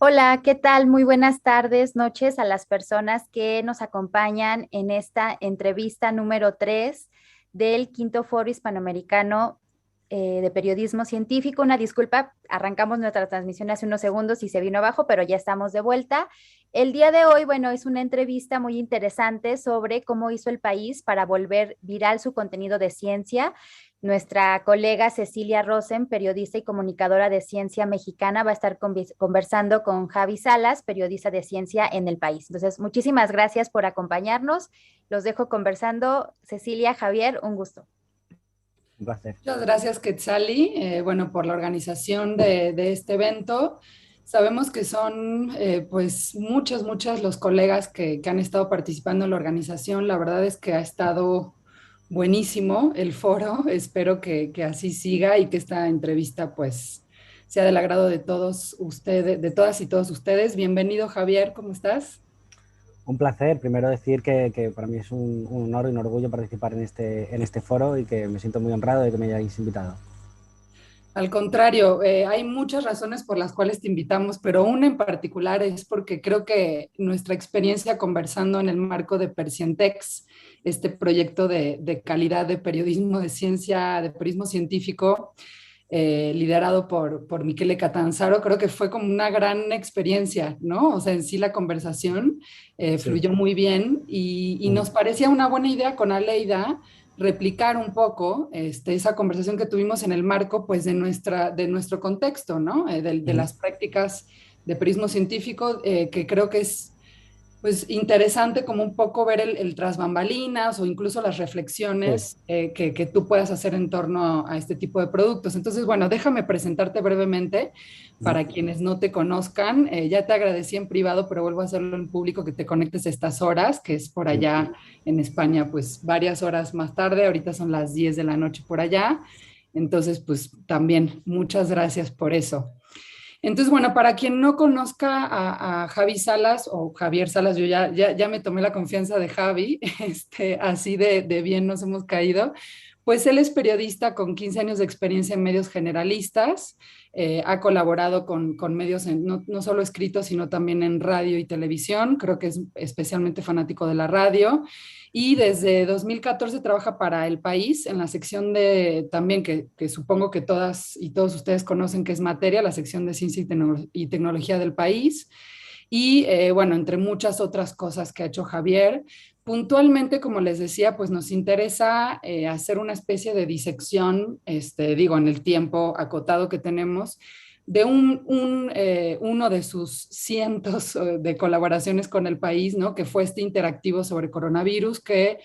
Hola, ¿qué tal? Muy buenas tardes, noches a las personas que nos acompañan en esta entrevista número 3 del Quinto Foro Hispanoamericano de Periodismo Científico. Una disculpa, arrancamos nuestra transmisión hace unos segundos y se vino abajo, pero ya estamos de vuelta. El día de hoy, bueno, es una entrevista muy interesante sobre cómo hizo el país para volver viral su contenido de ciencia. Nuestra colega Cecilia Rosen, periodista y comunicadora de ciencia mexicana, va a estar conversando con Javi Salas, periodista de ciencia en el país. Entonces, muchísimas gracias por acompañarnos. Los dejo conversando. Cecilia, Javier, un gusto. Un placer. Muchas gracias, Quetzali, bueno, por la organización de este evento. Sabemos que son, pues, muchos los colegas que han estado participando en la organización. La verdad es que ha estado buenísimo el foro. Espero que así siga y que esta entrevista, pues, sea del agrado de todos ustedes, de todas y todos ustedes. Bienvenido, Javier, ¿cómo estás? Un placer. Primero decir que para mí es un honor y un orgullo participar en este foro y que me siento muy honrado de que me hayáis invitado. Al contrario, hay muchas razones por las cuales te invitamos, pero una en particular es porque creo que nuestra experiencia conversando en el marco de Percientex, este proyecto de calidad de periodismo de ciencia, de periodismo científico, liderado por Michele Catanzaro, creo que fue como una gran experiencia, ¿no? O sea, en sí la conversación Sí. fluyó muy bien y nos parecía una buena idea con Aleida replicar un poco esa conversación que tuvimos en el marco pues, de nuestro contexto, ¿no? De las prácticas de periodismo científico, que creo que es pues interesante como un poco ver el tras bambalinas o incluso las Sí. reflexiones que tú puedas hacer en torno a este tipo de productos. Entonces, bueno, déjame presentarte brevemente para quienes no te conozcan. Ya te agradecí en privado, pero vuelvo a hacerlo en público que te conectes a estas horas, que es por allá en España, pues varias horas más tarde. Ahorita son las 10 de la noche por allá. Entonces, pues también muchas gracias por eso. Entonces, bueno, para quien no conozca a Javi Salas o Javier Salas, yo ya me tomé la confianza de Javi, así de bien nos hemos caído. Pues él es periodista con 15 años de experiencia en medios generalistas, ha colaborado con medios no solo escritos, sino también en radio y televisión, creo que es especialmente fanático de la radio, y desde 2014 trabaja para El País en la sección de también que supongo que todas y todos ustedes conocen que es Materia, la sección de ciencia y tecnología del País. Y bueno, entre muchas otras cosas que ha hecho Javier. Puntualmente, como les decía, pues nos interesa hacer una especie de disección, digo, en el tiempo acotado que tenemos, de uno de sus cientos de colaboraciones con el país, ¿no? Que fue este interactivo sobre coronavirus, que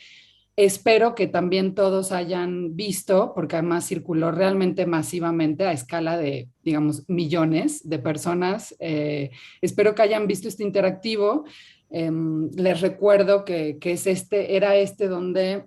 espero que también todos hayan visto, porque además circuló realmente masivamente a escala de, digamos, millones de personas. Espero que hayan visto este interactivo. Les recuerdo que era este donde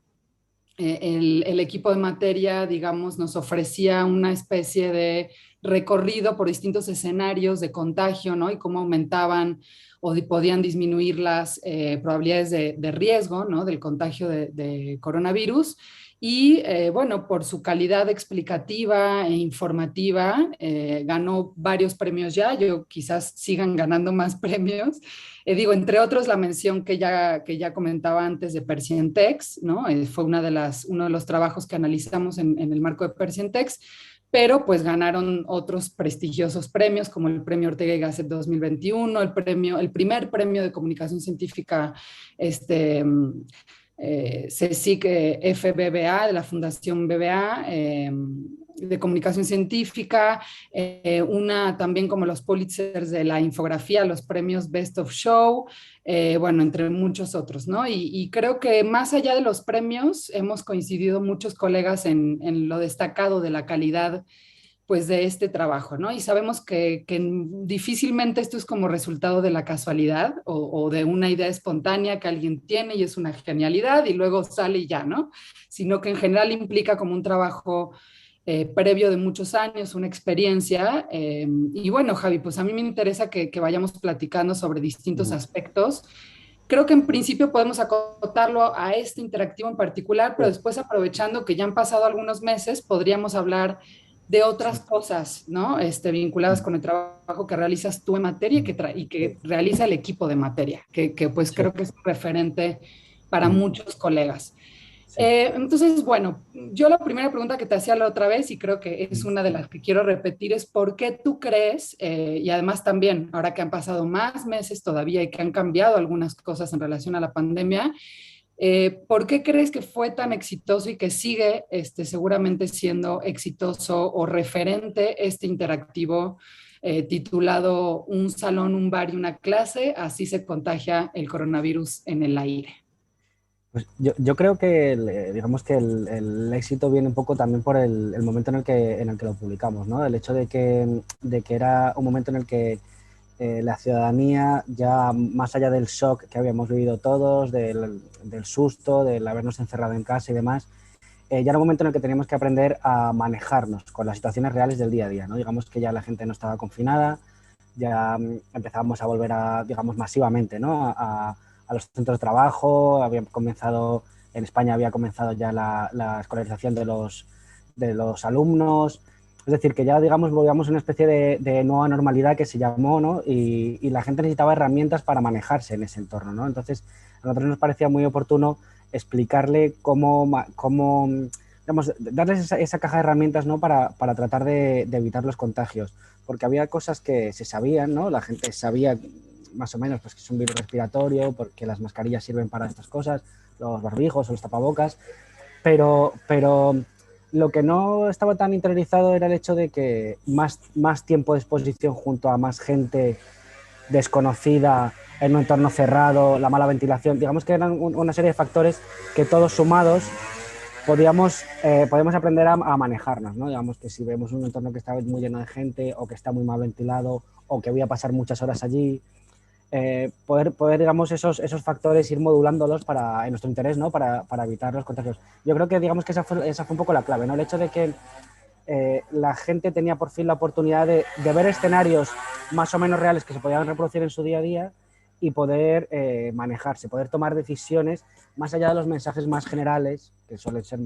el equipo de materia, digamos, nos ofrecía una especie de recorrido por distintos escenarios de contagio, ¿no? Y cómo aumentaban o podían disminuir las probabilidades de riesgo, ¿no? Del contagio de coronavirus. Y bueno, por su calidad explicativa e informativa, ganó varios premios ya. Yo quizás sigan ganando más premios. Digo, entre otros, la mención que ya comentaba antes de Percientex, ¿no? Fue uno de los trabajos que analizamos en el marco de Percientex, pero pues ganaron otros prestigiosos premios como el Premio Ortega y Gasset 2021, el primer premio de comunicación científica CSIC FBBA, de la Fundación BBA, de comunicación científica, una también como los Pulitzers de la infografía, los premios Best of Show, bueno, entre muchos otros, ¿no? Y creo que más allá de los premios, hemos coincidido muchos colegas en lo destacado de la calidad pues de este trabajo, ¿no? Y sabemos que difícilmente esto es como resultado de la casualidad o de una idea espontánea que alguien tiene y es una genialidad y luego sale y ya, ¿no? Sino que en general implica como un trabajo previo de muchos años, una experiencia. Y bueno, Javi, pues a mí me interesa que vayamos platicando sobre distintos aspectos. Creo que en principio podemos acotarlo a este interactivo en particular, pero después aprovechando que ya han pasado algunos meses, podríamos hablar de otras cosas, ¿no? Vinculadas con el trabajo que realizas tú en materia y que realiza el equipo de materia, que pues Sí, creo que es un referente para mm, muchos colegas. sí, Entonces, bueno, yo la primera pregunta que te hacía la otra vez, y creo que es mm, una de las que quiero repetir, es ¿por qué tú crees, y además también, ahora que han pasado más meses todavía y que han cambiado algunas cosas en relación a la pandemia, ¿por qué crees que fue tan exitoso y que sigue seguramente siendo exitoso o referente este interactivo titulado Un salón, un bar y una clase? Así se contagia el coronavirus en el aire. pues yo creo que digamos que el éxito viene un poco también por el momento en el que lo publicamos, ¿no? El hecho de que era un momento en el que la ciudadanía, ya más allá del shock que habíamos vivido todos, del susto, del habernos encerrado en casa y demás, ya era un momento en el que teníamos que aprender a manejarnos con las situaciones reales del día a día, ¿no? Digamos que ya la gente no estaba confinada, ya empezábamos a volver a, digamos, masivamente, ¿no? A los centros de trabajo, en España había comenzado ya la escolarización de los alumnos, es decir, que ya, digamos, volvíamos a una especie de nueva normalidad que se llamó, ¿no? Y la gente necesitaba herramientas para manejarse en ese entorno, ¿no? Entonces, a nosotros nos parecía muy oportuno explicarle cómo digamos, darles esa caja de herramientas, ¿no? Para tratar de evitar los contagios, porque había cosas que se sabían, ¿no? La gente sabía más o menos pues, que es un virus respiratorio, porque las mascarillas sirven para estas cosas, los barbijos o los tapabocas, pero lo que no estaba tan interiorizado era el hecho de que más tiempo de exposición junto a más gente desconocida, en un entorno cerrado, la mala ventilación, digamos que eran una serie de factores que todos sumados podemos aprender a manejarnos, ¿no? Digamos que si vemos un entorno que está muy lleno de gente o que está muy mal ventilado o que voy a pasar muchas horas allí, poder digamos, esos factores ir modulándolos en nuestro interés, ¿no? Para evitar los contagios. Yo creo que digamos que esa fue un poco la clave, ¿no? El hecho de que la gente tenía por fin la oportunidad de ver escenarios más o menos reales que se podían reproducir en su día a día y poder manejarse, poder tomar decisiones más allá de los mensajes más generales, que suelen ser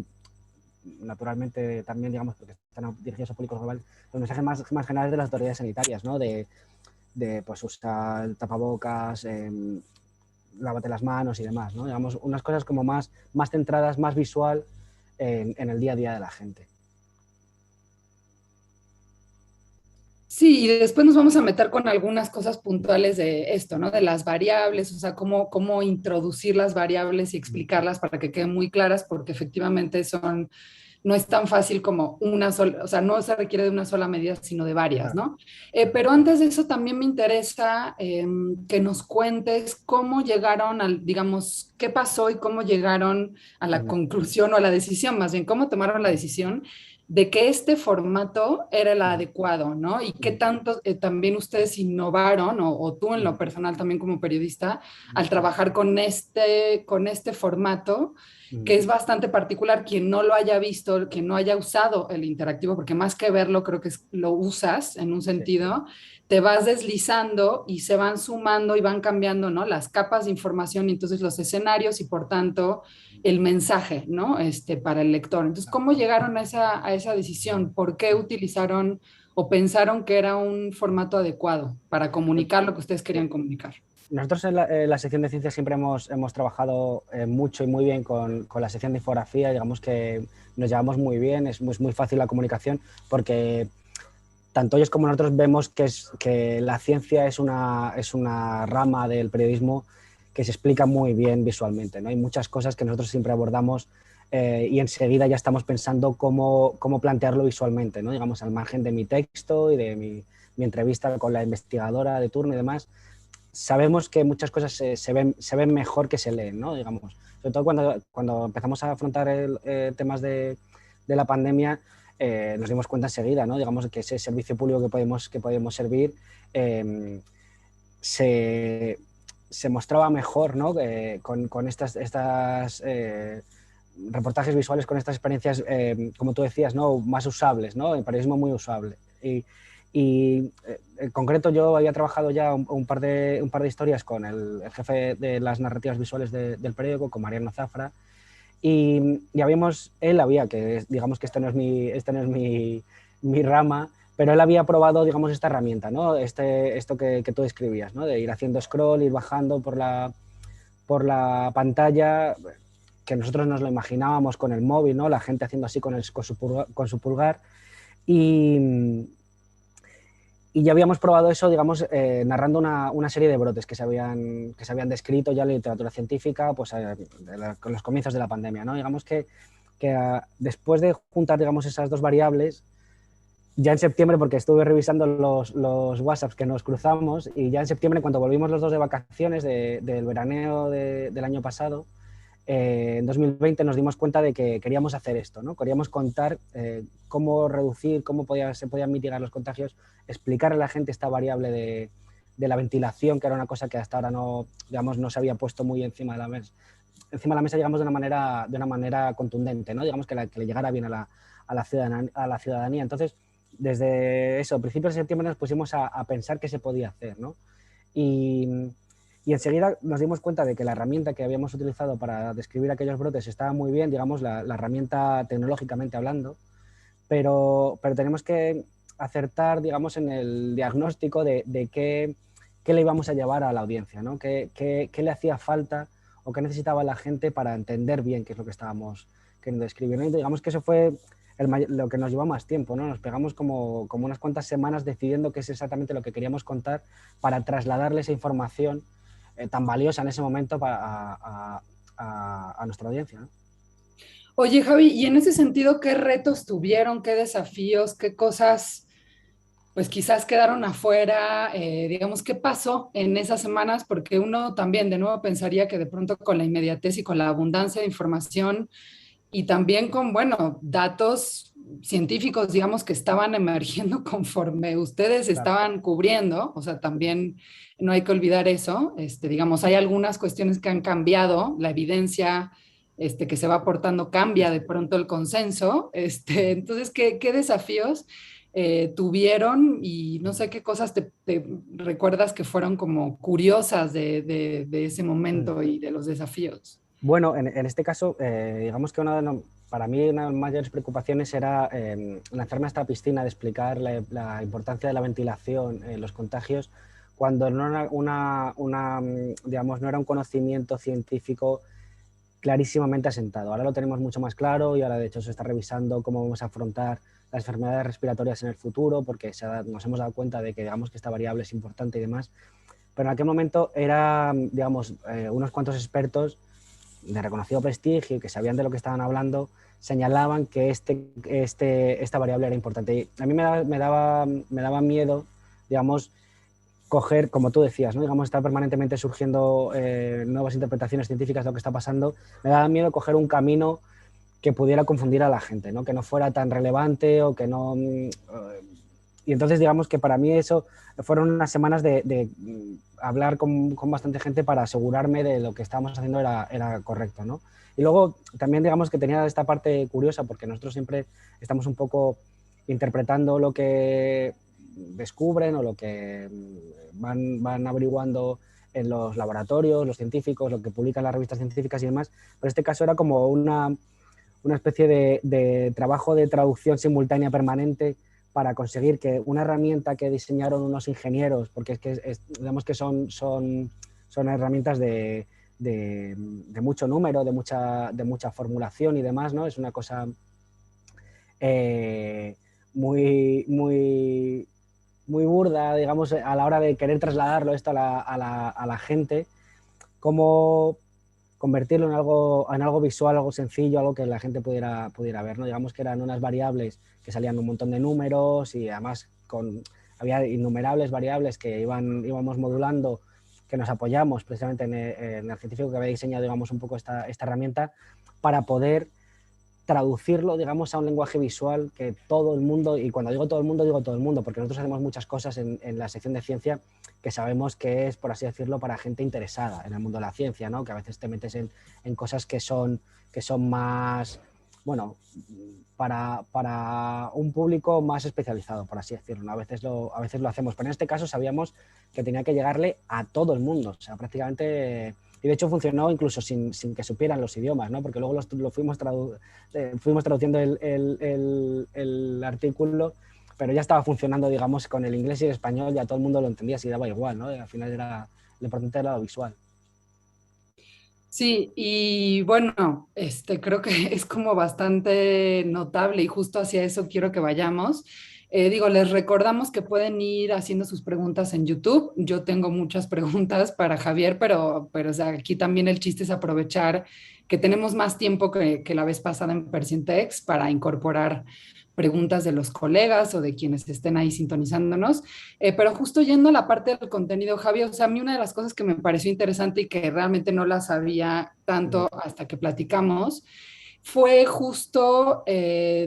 naturalmente también, digamos, porque están dirigidos a públicos globales, los mensajes más generales de las autoridades sanitarias, ¿no? De pues usar el tapabocas, lávate las manos y demás, ¿no? Digamos, unas cosas como más centradas, más visual en el día a día de la gente. Sí, y después nos vamos a meter con algunas cosas puntuales de esto, ¿no? De las variables, o sea, cómo introducir las variables y explicarlas para que queden muy claras, porque efectivamente no es tan fácil como una sola, o sea, no se requiere de una sola medida, sino de varias, ¿no? Pero antes de eso también me interesa que nos cuentes cómo llegaron al, digamos, qué pasó y cómo llegaron a la conclusión o a la decisión, más bien, cómo tomaron la decisión de que este formato era el adecuado, ¿no? Y qué tanto también ustedes innovaron, o tú en lo personal también como periodista, al trabajar con este formato, que es bastante particular. Quien no lo haya visto, quien no haya usado el interactivo, porque más que verlo, creo que lo usas en un Sí. sentido, te vas deslizando y se van sumando y van cambiando, ¿no? Las capas de información y entonces los escenarios y por tanto el mensaje, ¿no? Para el lector. Entonces, ¿cómo llegaron a esa decisión? ¿Por qué utilizaron o pensaron que era un formato adecuado para comunicar lo que ustedes querían comunicar? Nosotros en la sección de ciencias siempre hemos trabajado mucho y muy bien con la sección de infografía, digamos que nos llevamos muy bien, es muy fácil la comunicación porque tanto ellos como nosotros vemos que la ciencia es una rama del periodismo que se explica muy bien visualmente, ¿no? Hay muchas cosas que nosotros siempre abordamos y enseguida ya estamos pensando cómo plantearlo visualmente, ¿no? Digamos, al margen de mi texto y de mi entrevista con la investigadora de turno y demás, sabemos que muchas cosas se ven mejor que se leen, ¿no? Digamos, sobre todo cuando empezamos a afrontar temas de la pandemia, nos dimos cuenta enseguida, ¿no? Digamos que ese servicio público que podemos servir se mostraba mejor, ¿no? Con estas reportajes visuales, con estas experiencias, como tú decías, ¿no? Más usables, ¿no? El periodismo muy usable. Y en concreto yo había trabajado ya un par de historias con el jefe de las narrativas visuales del periódico, con Mariano Zafra, y había, que digamos que este no es mi rama, pero él había probado, digamos, esta herramienta, ¿no? Esto que tú describías, ¿no? De ir haciendo scroll, ir bajando por la pantalla, que nosotros nos lo imaginábamos con el móvil, ¿no? La gente haciendo así con su pulgar. Y ya habíamos probado eso, digamos, narrando una serie de brotes que se habían descrito ya en la literatura científica, pues con los comienzos de la pandemia, ¿no? Digamos que después de juntar, digamos, esas dos variables, ya en septiembre, porque estuve revisando los WhatsApps que nos cruzamos, y ya en septiembre, cuando volvimos los dos de vacaciones del veraneo del año pasado, en 2020 nos dimos cuenta de que queríamos hacer esto, ¿no? Queríamos contar cómo reducir, se podían mitigar los contagios, explicar a la gente esta variable de la ventilación, que era una cosa que hasta ahora no, digamos, no se había puesto muy encima de la mesa. Encima de la mesa, digamos, de una manera contundente, ¿no? Digamos que le llegara bien a la ciudadanía. Entonces, desde eso, a principios de septiembre nos pusimos a pensar qué se podía hacer, ¿no? Y enseguida nos dimos cuenta de que la herramienta que habíamos utilizado para describir aquellos brotes estaba muy bien, digamos, la herramienta tecnológicamente hablando, pero tenemos que acertar, digamos, en el diagnóstico de qué le íbamos a llevar a la audiencia, ¿no? ¿Qué le hacía falta o qué necesitaba la gente para entender bien qué es lo que estábamos queriendo describir, ¿no? Y digamos que eso fue lo que nos llevó más tiempo, ¿no? Nos pegamos como unas cuantas semanas decidiendo qué es exactamente lo que queríamos contar para trasladarle esa información tan valiosa en ese momento a nuestra audiencia, ¿no? Oye, Javi, y en ese sentido, ¿qué retos tuvieron, qué desafíos, qué cosas, pues quizás quedaron afuera? Digamos, ¿qué pasó en esas semanas? Porque uno también, de nuevo, pensaría que de pronto con la inmediatez y con la abundancia de información y también con, bueno, datos científicos, digamos, que estaban emergiendo conforme ustedes Claro. estaban cubriendo, o sea, también no hay que olvidar eso, digamos, hay algunas cuestiones que han cambiado, la evidencia que se va aportando cambia de pronto el consenso, entonces, ¿qué desafíos tuvieron y no sé qué cosas te recuerdas que fueron como curiosas de ese momento y de los desafíos? Bueno, en este caso, digamos que para mí una de las mayores preocupaciones era lanzarme a esta piscina de explicar la importancia de la ventilación en los contagios cuando no era digamos, no era un conocimiento científico clarísimamente asentado. Ahora lo tenemos mucho más claro y ahora de hecho se está revisando cómo vamos a afrontar las enfermedades respiratorias en el futuro, porque nos hemos dado cuenta de que, digamos, que esta variable es importante y demás. Pero en aquel momento era, digamos, unos cuantos expertos de reconocido prestigio y que sabían de lo que estaban hablando, señalaban que esta variable era importante. Y a mí me daba miedo, digamos, coger, como tú decías, ¿no? Digamos, está permanentemente surgiendo nuevas interpretaciones científicas de lo que está pasando. Me daba miedo coger un camino que pudiera confundir a la gente, ¿no? Que no fuera tan relevante o que no... y entonces, digamos que para mí eso fueron unas semanas de hablar con bastante gente para asegurarme de lo que estábamos haciendo era correcto, ¿no? Y luego también, digamos, que tenía esta parte curiosa, porque nosotros siempre estamos un poco interpretando lo que descubren o lo que van averiguando en los laboratorios, los científicos, lo que publican las revistas científicas y demás. Pero este caso era como una especie de trabajo de traducción simultánea permanente para conseguir que una herramienta que diseñaron unos ingenieros, porque digamos que son herramientas de mucho número, de mucha formulación y demás, ¿no? Es una cosa muy, muy, muy burda, digamos, a la hora de querer trasladarlo esto a la gente, cómo convertirlo en algo visual, algo sencillo, algo que la gente pudiera ver, ¿no? Digamos que eran unas variables que salían un montón de números y además había innumerables variables que íbamos modulando, que nos apoyamos precisamente en el científico que había diseñado, digamos, un poco esta herramienta para poder traducirlo, digamos, a un lenguaje visual que todo el mundo, y cuando digo todo el mundo, porque nosotros hacemos muchas cosas en la sección de ciencia que sabemos que es, por así decirlo, para gente interesada en el mundo de la ciencia, ¿no? Que a veces te metes en cosas que son más, bueno, para un público más especializado, por así decirlo, ¿no? A veces lo hacemos, pero en este caso sabíamos que tenía que llegarle a todo el mundo, o sea, prácticamente... Y de hecho funcionó incluso sin que supieran los idiomas, ¿no? Porque luego fuimos traduciendo el artículo pero ya estaba funcionando, digamos, con el inglés y el español, ya todo el mundo lo entendía, así daba igual, ¿no? Al final era lo importante era lo visual. Sí, y bueno, creo que es como bastante notable y justo hacia eso quiero que vayamos. Digo, les recordamos que pueden ir haciendo sus preguntas en YouTube. Yo tengo muchas preguntas para Javier, pero o sea, aquí también el chiste es aprovechar que tenemos más tiempo que la vez pasada en Persintex para incorporar preguntas de los colegas o de quienes estén ahí sintonizándonos. Pero justo yendo a la parte del contenido, Javier, o sea, a mí una de las cosas que me pareció interesante y que realmente no la sabía tanto hasta que platicamos, fue justo,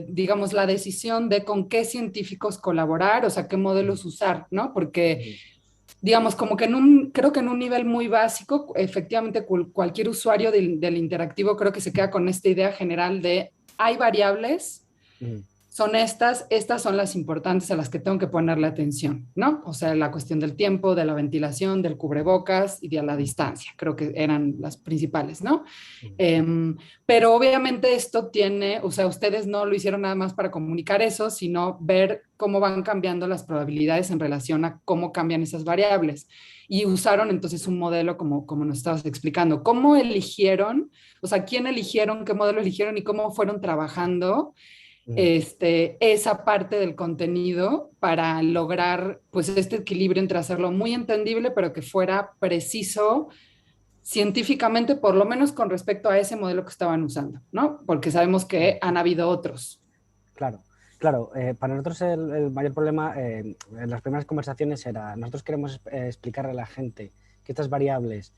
digamos, la decisión de con qué científicos colaborar, o sea, qué modelos usar, ¿no? Porque, digamos, como que creo que en un nivel muy básico, efectivamente, cualquier usuario del interactivo creo que se queda con esta idea general de hay variables, son estas son las importantes a las que tengo que ponerle atención, ¿no? O sea, la cuestión del tiempo, de la ventilación, del cubrebocas y de la distancia, creo que eran las principales, ¿no? Pero obviamente esto tiene, o sea, ustedes no lo hicieron nada más para comunicar eso, sino ver cómo van cambiando las probabilidades en relación a cómo cambian esas variables. Y usaron entonces un modelo como nos estabas explicando. ¿Cómo eligieron? O sea, ¿quién eligieron? ¿Qué modelo eligieron? ¿Y cómo fueron trabajando esa parte del contenido para lograr pues este equilibrio entre hacerlo muy entendible, pero que fuera preciso científicamente, por lo menos con respecto a ese modelo que estaban usando, ¿no? Porque sabemos que han habido otros. Claro, claro. Para nosotros el mayor problema en las primeras conversaciones era, nosotros queremos explicarle a la gente que estas variables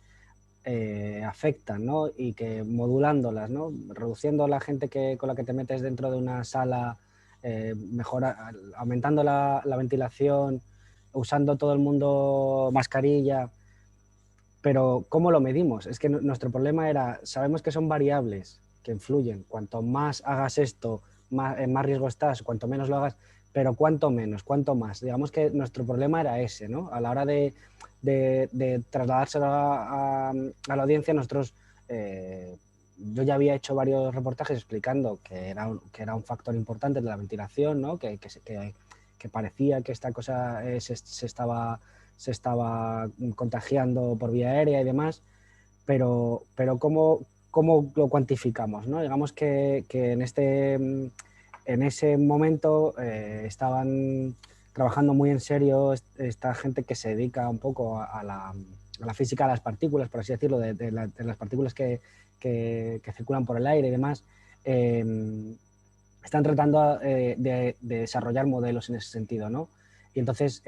afectan, ¿no? Y que modulándolas, ¿no? Reduciendo a la gente con la que te metes dentro de una sala, aumentando la ventilación, usando todo el mundo mascarilla. Pero ¿cómo lo medimos? Es que nuestro problema era, sabemos que son variables que influyen. Cuanto más hagas esto, más riesgo estás, cuanto menos lo hagas, pero cuánto menos, cuánto más. Digamos que nuestro problema era ese, ¿no? A la hora de trasladárselo a la audiencia, nosotros, yo ya había hecho varios reportajes explicando que era un factor importante de la ventilación, ¿no? Que parecía que esta cosa se estaba contagiando por vía aérea y demás, pero ¿cómo lo cuantificamos, ¿no? Digamos que en ese momento estaban trabajando muy en serio esta gente que se dedica un poco a la física de las partículas, por así decirlo, de las partículas que circulan por el aire y demás. Están tratando de desarrollar modelos en ese sentido, ¿no? Y entonces,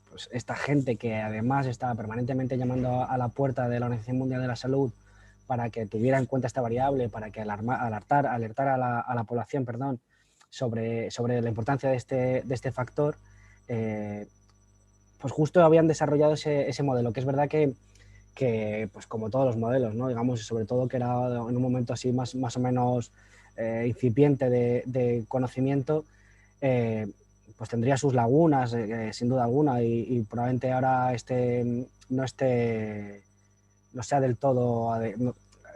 pues esta gente que además estaba permanentemente llamando a la puerta de la Organización Mundial de la Salud para que tuviera en cuenta esta variable, para que alertar a la población, perdón, sobre la importancia de este factor, pues justo habían desarrollado ese modelo, que es verdad que pues como todos los modelos, ¿no? Digamos, sobre todo que era en un momento así más o menos incipiente de conocimiento, pues tendría sus lagunas, sin duda alguna, y probablemente ahora no sea del todo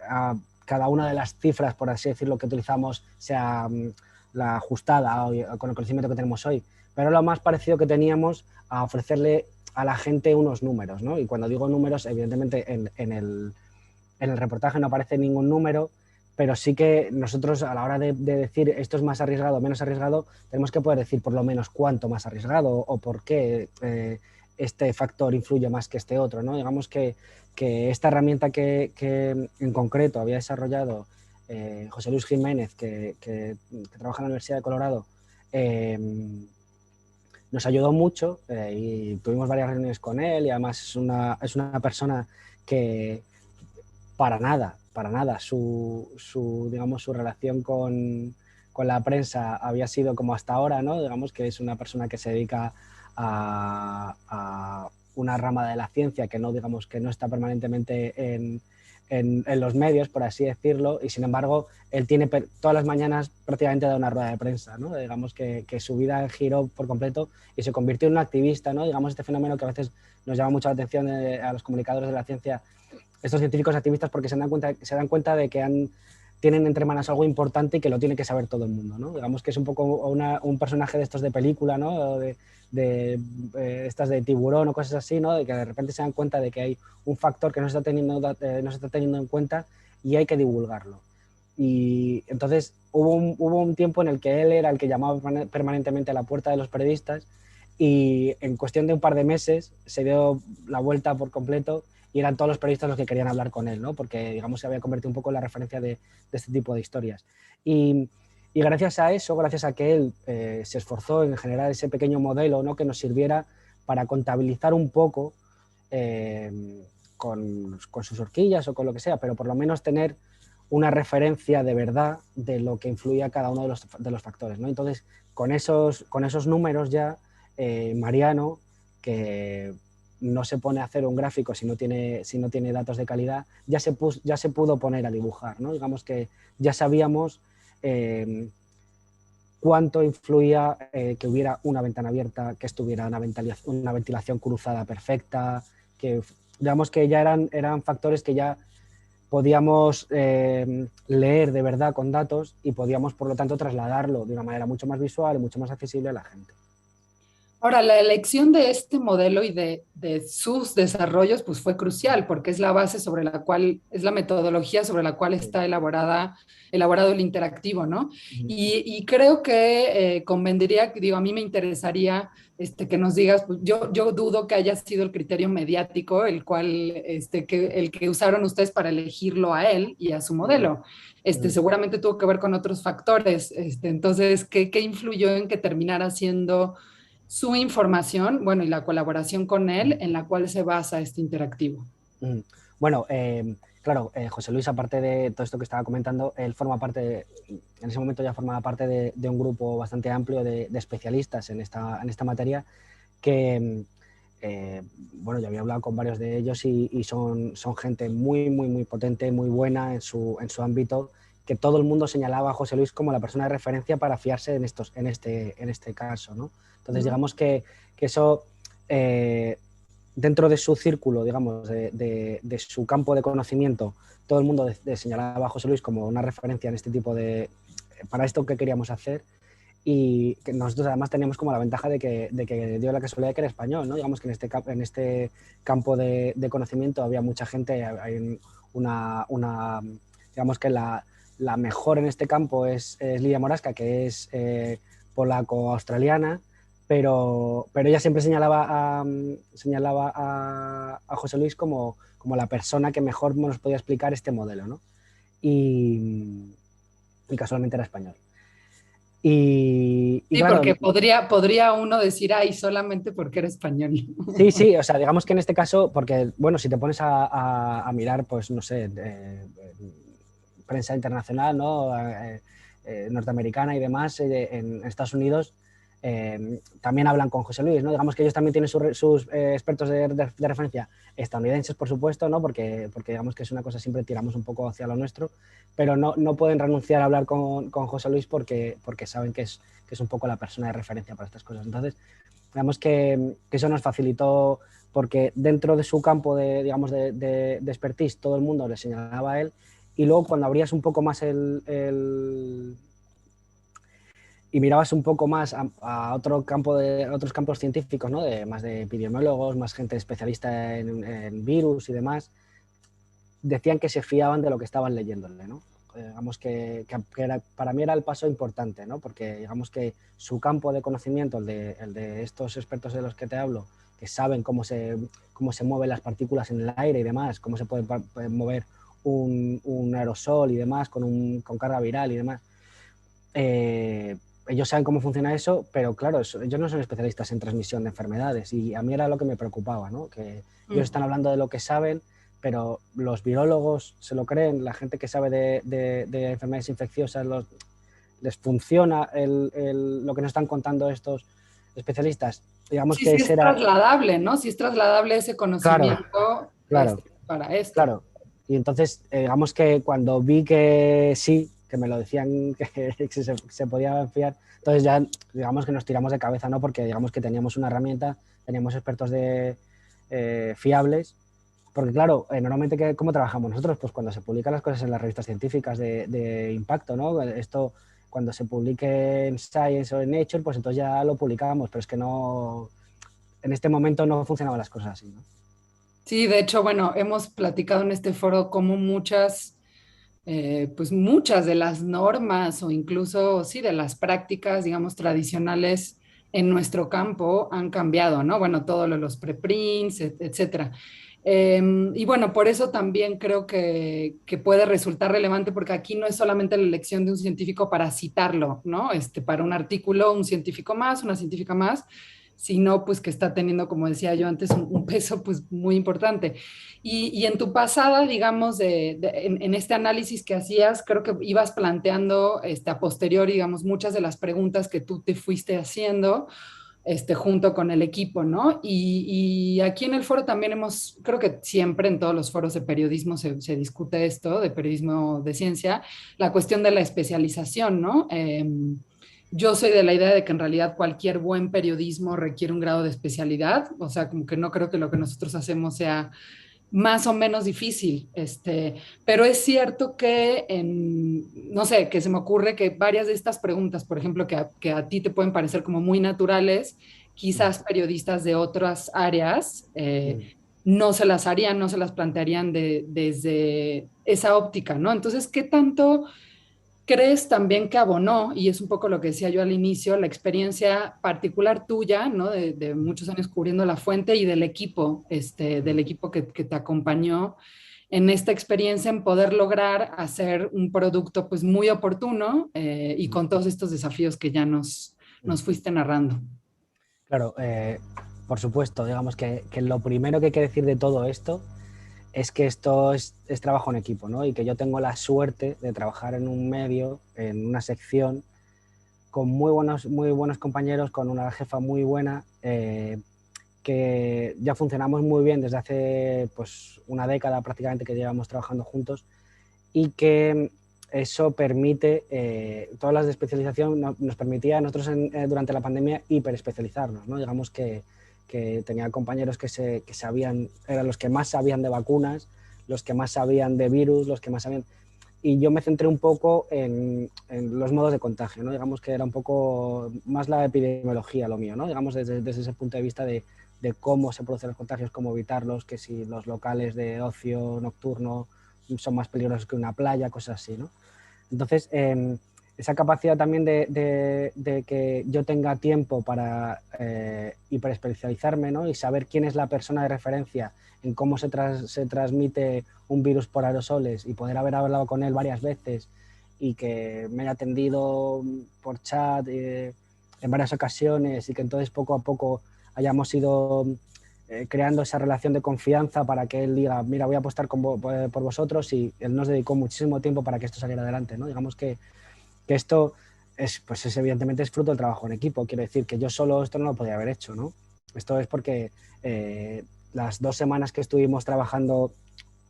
a cada una de las cifras, por así decirlo, que utilizamos sea la ajustada con el conocimiento que tenemos hoy, pero lo más parecido que teníamos a ofrecerle a la gente unos números, ¿no? Y cuando digo números, evidentemente en el reportaje no aparece ningún número, pero sí que nosotros a la hora de decir esto es más arriesgado o menos arriesgado, tenemos que poder decir por lo menos cuánto más arriesgado o por qué este factor influye más que este otro, ¿no? Digamos que esta herramienta que en concreto había desarrollado José Luis Jiménez, que trabaja en la Universidad de Colorado, nos ayudó mucho y tuvimos varias reuniones con él, y además es una persona que para nada digamos, su relación con la prensa había sido como hasta ahora, ¿no? Digamos que es una persona que se dedica a una rama de la ciencia que no, digamos, que no está permanentemente en los medios, por así decirlo, y sin embargo él tiene todas las mañanas prácticamente da una rueda de prensa, ¿no? Digamos que su vida giró por completo y se convirtió en un activista, ¿no? Digamos, este fenómeno que a veces nos llama mucho la atención a los comunicadores de la ciencia, estos científicos activistas, porque se dan cuenta de que tienen entre manos algo importante y que lo tiene que saber todo el mundo, ¿no? Digamos que es un poco un personaje de estos de película, ¿no? Estas de Tiburón o cosas así, ¿no? De que de repente se dan cuenta de que hay un factor que no se está teniendo en cuenta y hay que divulgarlo. Y entonces hubo un tiempo en el que él era el que llamaba permanentemente a la puerta de los periodistas, y en cuestión de un par de meses se dio la vuelta por completo y eran todos los periodistas los que querían hablar con él, ¿no? Porque, digamos, se había convertido un poco en la referencia de este tipo de historias. Y gracias a eso, gracias a que él se esforzó en generar ese pequeño modelo, ¿no? Que nos sirviera para contabilizar un poco con sus horquillas o con lo que sea, pero por lo menos tener una referencia de verdad de lo que influía cada uno de los factores, ¿no? Entonces, con esos números ya, Mariano, que no se pone a hacer un gráfico si no tiene datos de calidad, ya se pudo poner a dibujar, ¿no? Digamos que ya sabíamos cuánto influía que hubiera una ventana abierta, que estuviera una ventilación cruzada perfecta, que digamos que ya eran factores que ya podíamos leer de verdad con datos y podíamos, por lo tanto, trasladarlo de una manera mucho más visual y mucho más accesible a la gente. Ahora, la elección de este modelo y de sus desarrollos, pues fue crucial, porque es la base sobre la cual, es la metodología sobre la cual está elaborado el interactivo, ¿no? Y creo que convendría, digo, a mí me interesaría que nos digas, pues yo dudo que haya sido el criterio mediático el que usaron ustedes para elegirlo a él y a su modelo. Seguramente tuvo que ver con otros factores. Entonces, ¿qué influyó en que terminara siendo su información, bueno, y la colaboración con él, en la cual se basa este interactivo? Bueno, claro, José Luis, aparte de todo esto que estaba comentando, él en ese momento ya formaba parte de un grupo bastante amplio de especialistas en esta materia, que, bueno, yo había hablado con varios de ellos y son gente muy, muy, muy potente, muy buena en su ámbito, que todo el mundo señalaba a José Luis como la persona de referencia para fiarse en este caso, ¿no? Entonces, digamos que eso, dentro de su círculo, digamos, de su campo de conocimiento, todo el mundo señalaba a José Luis como una referencia en este tipo para esto que queríamos hacer, y que nosotros además teníamos como la ventaja de que dio la casualidad de que era español, ¿no? Digamos que en este campo de conocimiento había mucha gente, hay digamos que la mejor en este campo es Lidia Morasca, que es polaco-australiana, pero ella siempre señalaba a José Luis como la persona que mejor nos podía explicar este modelo, ¿no? Y casualmente era español. Y sí, claro, porque podría uno decir, ay, solamente porque era español. Sí, o sea, digamos que en este caso, porque, bueno, si te pones a mirar, pues, no sé, prensa internacional, ¿no? Norteamericana y demás, en Estados Unidos, también hablan con José Luis, ¿no? Digamos que ellos también tienen sus expertos de referencia estadounidenses, por supuesto, ¿no? Porque digamos que es una cosa, siempre tiramos un poco hacia lo nuestro, pero no pueden renunciar a hablar con José Luis porque saben que es un poco la persona de referencia para estas cosas. Entonces, digamos que eso nos facilitó, porque dentro de su campo de expertise todo el mundo le señalaba a él, y luego cuando abrías un poco más y mirabas un poco más a otros campos científicos, ¿no? Más de epidemiólogos, más gente especialista en virus y demás, decían que se fiaban de lo que estaban leyéndole, ¿no? Digamos que para mí era el paso importante, ¿no? Porque digamos que su campo de conocimiento, el de estos expertos de los que te hablo, que saben cómo se mueven las partículas en el aire y demás, cómo se puede mover un aerosol y demás con carga viral y demás, ellos saben cómo funciona eso, pero claro, ellos no son especialistas en transmisión de enfermedades, y a mí era lo que me preocupaba, ¿no? Que ellos están hablando de lo que saben, pero los virólogos se lo creen, la gente que sabe de enfermedades infecciosas les funciona lo que nos están contando estos especialistas. Digamos sí, que sí es trasladable, ¿no? Sí es trasladable ese conocimiento claro, para esto. Claro. Y entonces, digamos que cuando vi que sí, que me lo decían que se podía fiar, entonces ya digamos que nos tiramos de cabeza, ¿no? Porque digamos que teníamos una herramienta, teníamos expertos fiables, Porque claro, normalmente, ¿cómo trabajamos nosotros? Pues cuando se publican las cosas en las revistas científicas de impacto, ¿no? Esto, cuando se publique en Science o en Nature, pues entonces ya lo publicamos, pero es que no, en este momento no funcionaban las cosas así, ¿no? Sí, de hecho, bueno, hemos platicado en este foro cómo pues muchas de las normas o incluso, sí, de las prácticas, digamos, tradicionales en nuestro campo han cambiado, ¿no? Bueno, todo lo de los preprints, etcétera. Y bueno, por eso también creo que puede resultar relevante, porque aquí no es solamente la elección de un científico para citarlo, ¿no? Para un artículo, un científico más, una científica más, sino pues que está teniendo, como decía yo antes, un peso pues muy importante. Y en tu pasada, digamos, en este análisis que hacías, creo que ibas planteando a posteriori, digamos, muchas de las preguntas que tú te fuiste haciendo junto con el equipo, ¿no? Y aquí en el foro también creo que siempre en todos los foros de periodismo se discute esto, de periodismo de ciencia, la cuestión de la especialización, ¿no? Yo soy de la idea de que en realidad cualquier buen periodismo requiere un grado de especialidad, o sea, como que no creo que lo que nosotros hacemos sea más o menos difícil, pero es cierto que, no sé, que se me ocurre que varias de estas preguntas, por ejemplo, que a ti te pueden parecer como muy naturales, quizás periodistas de otras áreas no se las harían, no se las plantearían desde esa óptica, ¿no? Entonces, ¿qué tanto crees también que abonó, y es un poco lo que decía yo al inicio, la experiencia particular tuya, ¿no? De muchos años cubriendo la fuente y del equipo que te acompañó en esta experiencia en poder lograr hacer un producto pues muy oportuno y con todos estos desafíos que ya nos fuiste narrando? Claro, por supuesto, digamos que lo primero que hay que decir de todo esto es que esto es trabajo en equipo, ¿no? Y que yo tengo la suerte de trabajar en un medio, en una sección, con muy buenos compañeros, con una jefa muy buena, que ya funcionamos muy bien desde hace pues, una década prácticamente que llevamos trabajando juntos, y que eso permite, todas las de especialización nos permitía a nosotros durante la pandemia hiperespecializarnos, ¿no? Digamos que tenía compañeros que sabían, eran los que más sabían de vacunas, los que más sabían de virus, los que más sabían... Y yo me centré un poco en los modos de contagio, ¿no? Digamos que era un poco más la epidemiología lo mío, ¿no? Digamos desde ese punto de vista de cómo se producen los contagios, cómo evitarlos, que si los locales de ocio nocturno son más peligrosos que una playa, cosas así, ¿no? Entonces, esa capacidad también de que yo tenga tiempo para hiperespecializarme, ¿no? Y saber quién es la persona de referencia en cómo se transmite un virus por aerosoles y poder haber hablado con él varias veces y que me haya atendido por chat en varias ocasiones y que entonces poco a poco hayamos ido creando esa relación de confianza para que él diga, mira, voy a apostar por vosotros, y él nos dedicó muchísimo tiempo para que esto saliera adelante, ¿no? Digamos que esto pues evidentemente es fruto del trabajo en equipo. Quiero decir que yo solo esto no lo podía haber hecho, ¿no? Esto es porque las 2 semanas que estuvimos trabajando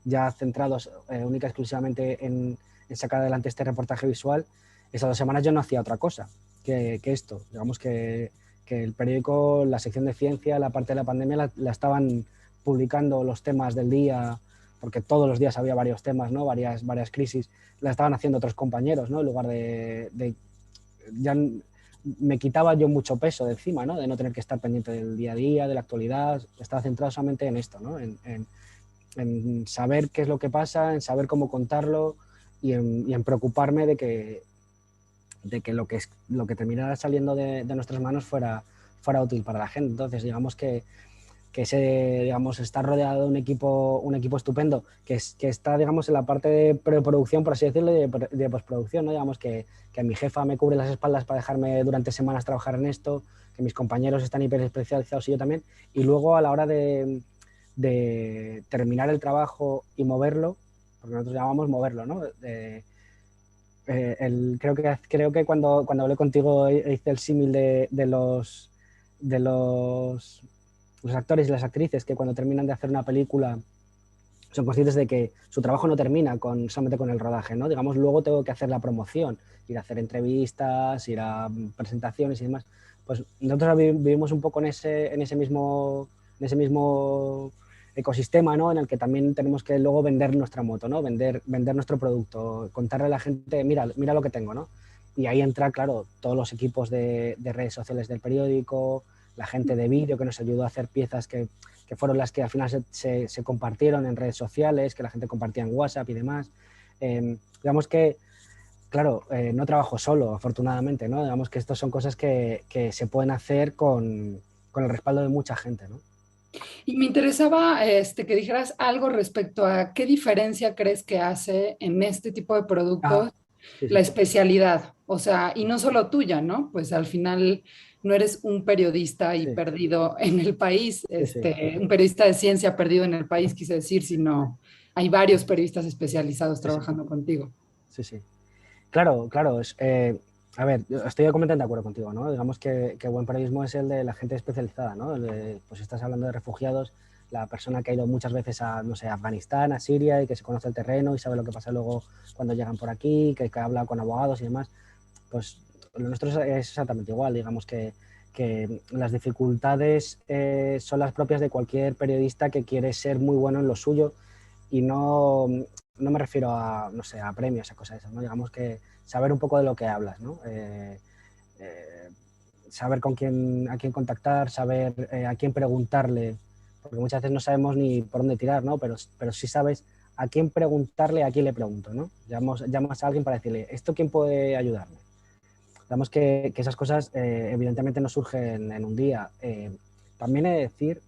ya centrados única y exclusivamente en sacar adelante este reportaje visual, esas 2 semanas yo no hacía otra cosa que esto. Digamos que el periódico, la sección de ciencia, la parte de la pandemia la estaban publicando los temas del día, porque todos los días había varios temas, ¿no? Varias crisis, la estaban haciendo otros compañeros, ¿no? En lugar ya me quitaba yo mucho peso de encima, ¿no? De no tener que estar pendiente del día a día, de la actualidad. Estaba centrado solamente en esto, ¿no? En saber qué es lo que pasa, en saber cómo contarlo y en preocuparme de que lo que terminara saliendo de nuestras manos fuera útil para la gente. Entonces, digamos que está rodeado de un equipo estupendo, que está, digamos, en la parte de preproducción, por así decirlo, de postproducción, ¿no? Digamos que mi jefa me cubre las espaldas para dejarme durante semanas trabajar en esto, que mis compañeros están hiper especializados y yo también, y luego a la hora de terminar el trabajo y moverlo, porque nosotros llamamos moverlo, ¿no? Creo que cuando hablé contigo hice el símil de los actores y las actrices que cuando terminan de hacer una película son conscientes de que su trabajo no termina solamente con el rodaje, ¿no? Digamos, luego tengo que hacer la promoción, ir a hacer entrevistas, ir a presentaciones y demás. Pues nosotros vivimos un poco en ese mismo ecosistema, ¿no? En el que también tenemos que luego vender nuestra moto, ¿no? Vender nuestro producto, contarle a la gente, mira lo que tengo, ¿no? Y ahí entra, claro, todos los equipos de redes sociales del periódico, la gente de vídeo que nos ayudó a hacer piezas que fueron las que al final se compartieron en redes sociales, que la gente compartía en WhatsApp y demás. Digamos que, claro, no trabajo solo, afortunadamente, ¿no? Digamos que estas son cosas que se pueden hacer con el respaldo de mucha gente, ¿no? Y me interesaba que dijeras algo respecto a qué diferencia crees que hace en este tipo de productos Sí, la sí. especialidad, o sea, y no solo tuya, ¿no? Pues al final no eres un periodista y Sí, perdido en el país, sí, sí. un periodista de ciencia perdido en el país, quise decir, sino hay varios periodistas especializados Sí, sí. trabajando contigo. Sí, sí. Claro, claro. A ver, yo estoy completamente de acuerdo contigo, ¿no? Digamos que buen periodismo es el de la gente especializada, ¿no? Pues estás hablando de refugiados, la persona que ha ido muchas veces a, no sé, a Afganistán, a Siria y que se conoce el terreno y sabe lo que pasa luego cuando llegan por aquí, que habla con abogados y demás. Pues lo nuestro es exactamente igual, digamos que las dificultades son las propias de cualquier periodista que quiere ser muy bueno en lo suyo y no me refiero a, no sé, a premios, a cosas de esas, ¿no? Digamos que saber un poco de lo que hablas, ¿no? Saber a quién contactar, saber a quién preguntarle, porque muchas veces no sabemos ni por dónde tirar, ¿no? Pero sí sabes a quién preguntarle, a quién le pregunto, ¿no? Llamas a alguien para decirle, ¿esto quién puede ayudarme? Digamos que esas cosas evidentemente no surgen en un día. También he de decir,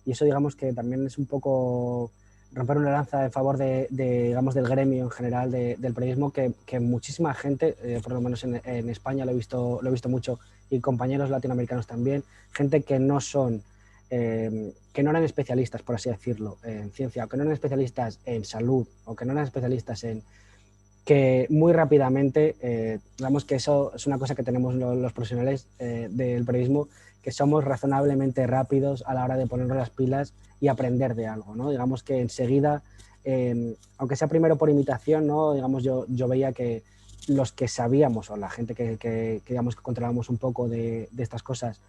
y eso digamos que también es un poco romper una lanza en favor digamos, del gremio en general del periodismo, que muchísima gente, por lo menos en España lo he visto mucho, y compañeros latinoamericanos también, gente que no son, que no eran especialistas, por así decirlo, en ciencia, o que no eran especialistas en salud, o que no eran especialistas que muy rápidamente, digamos que eso es una cosa que tenemos los profesionales del periodismo, que somos razonablemente rápidos a la hora de ponernos las pilas y aprender de algo, ¿no? Digamos que enseguida, aunque sea primero por imitación, ¿no? Digamos, yo veía que los que sabíamos, o la gente que digamos que controlábamos un poco de estas cosas,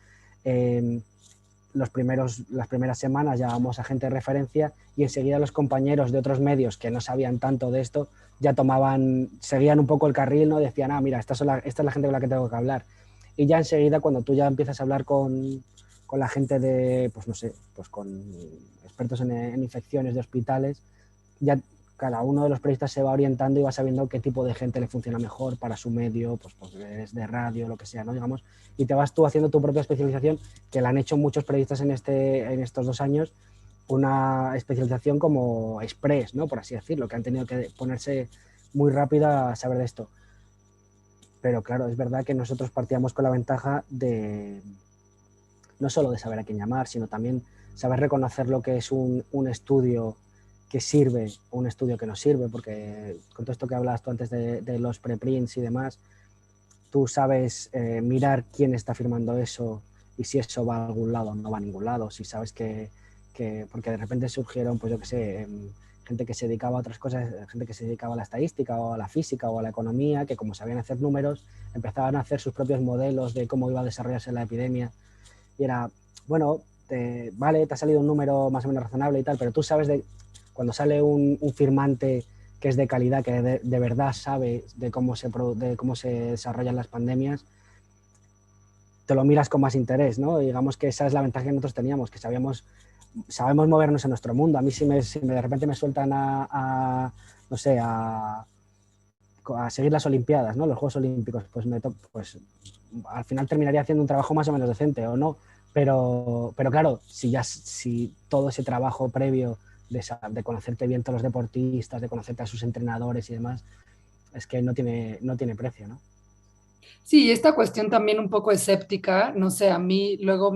las primeras semanas llamábamos a gente de referencia y enseguida los compañeros de otros medios que no sabían tanto de esto ya seguían un poco el carril, ¿no? Decían, mira, esta es la gente con la que tengo que hablar. Y ya enseguida, cuando tú ya empiezas a hablar con la gente pues no sé, pues con expertos en infecciones de hospitales, ya cada uno de los periodistas se va orientando y va sabiendo qué tipo de gente le funciona mejor para su medio, pues es de radio, lo que sea, ¿no? Digamos, y te vas tú haciendo tu propia especialización, que la han hecho muchos periodistas en estos 2 años, una especialización como express, ¿no? Por así decirlo, que han tenido que ponerse muy rápido a saber de esto. Pero claro, es verdad que nosotros partíamos con la ventaja de no solo de saber a quién llamar, sino también saber reconocer lo que es un estudio que sirve o un estudio que no sirve, porque con todo esto que hablas tú antes de los preprints y demás, tú sabes mirar quién está firmando eso y si eso va a algún lado o no va a ningún lado, si sabes porque de repente surgieron, pues yo qué sé, gente que se dedicaba a otras cosas, gente que se dedicaba a la estadística o a la física o a la economía, que como sabían hacer números, empezaban a hacer sus propios modelos de cómo iba a desarrollarse la epidemia. Y era, bueno, vale, te ha salido un número más o menos razonable y tal, pero tú sabes cuando sale un firmante que es de calidad, que de verdad sabe de cómo se desarrollan las pandemias, te lo miras con más interés, ¿no? Y digamos que esa es la ventaja que nosotros teníamos, que sabemos movernos en nuestro mundo. A mí si de repente me sueltan no sé, a seguir las Olimpiadas, ¿no? Los Juegos Olímpicos, pues al final terminaría haciendo un trabajo más o menos decente o no, pero claro, si todo ese trabajo previo de conocerte bien todos los deportistas, de conocerte a sus entrenadores y demás, es que no tiene precio, ¿no? Sí, esta cuestión también un poco escéptica, no sé, a mí luego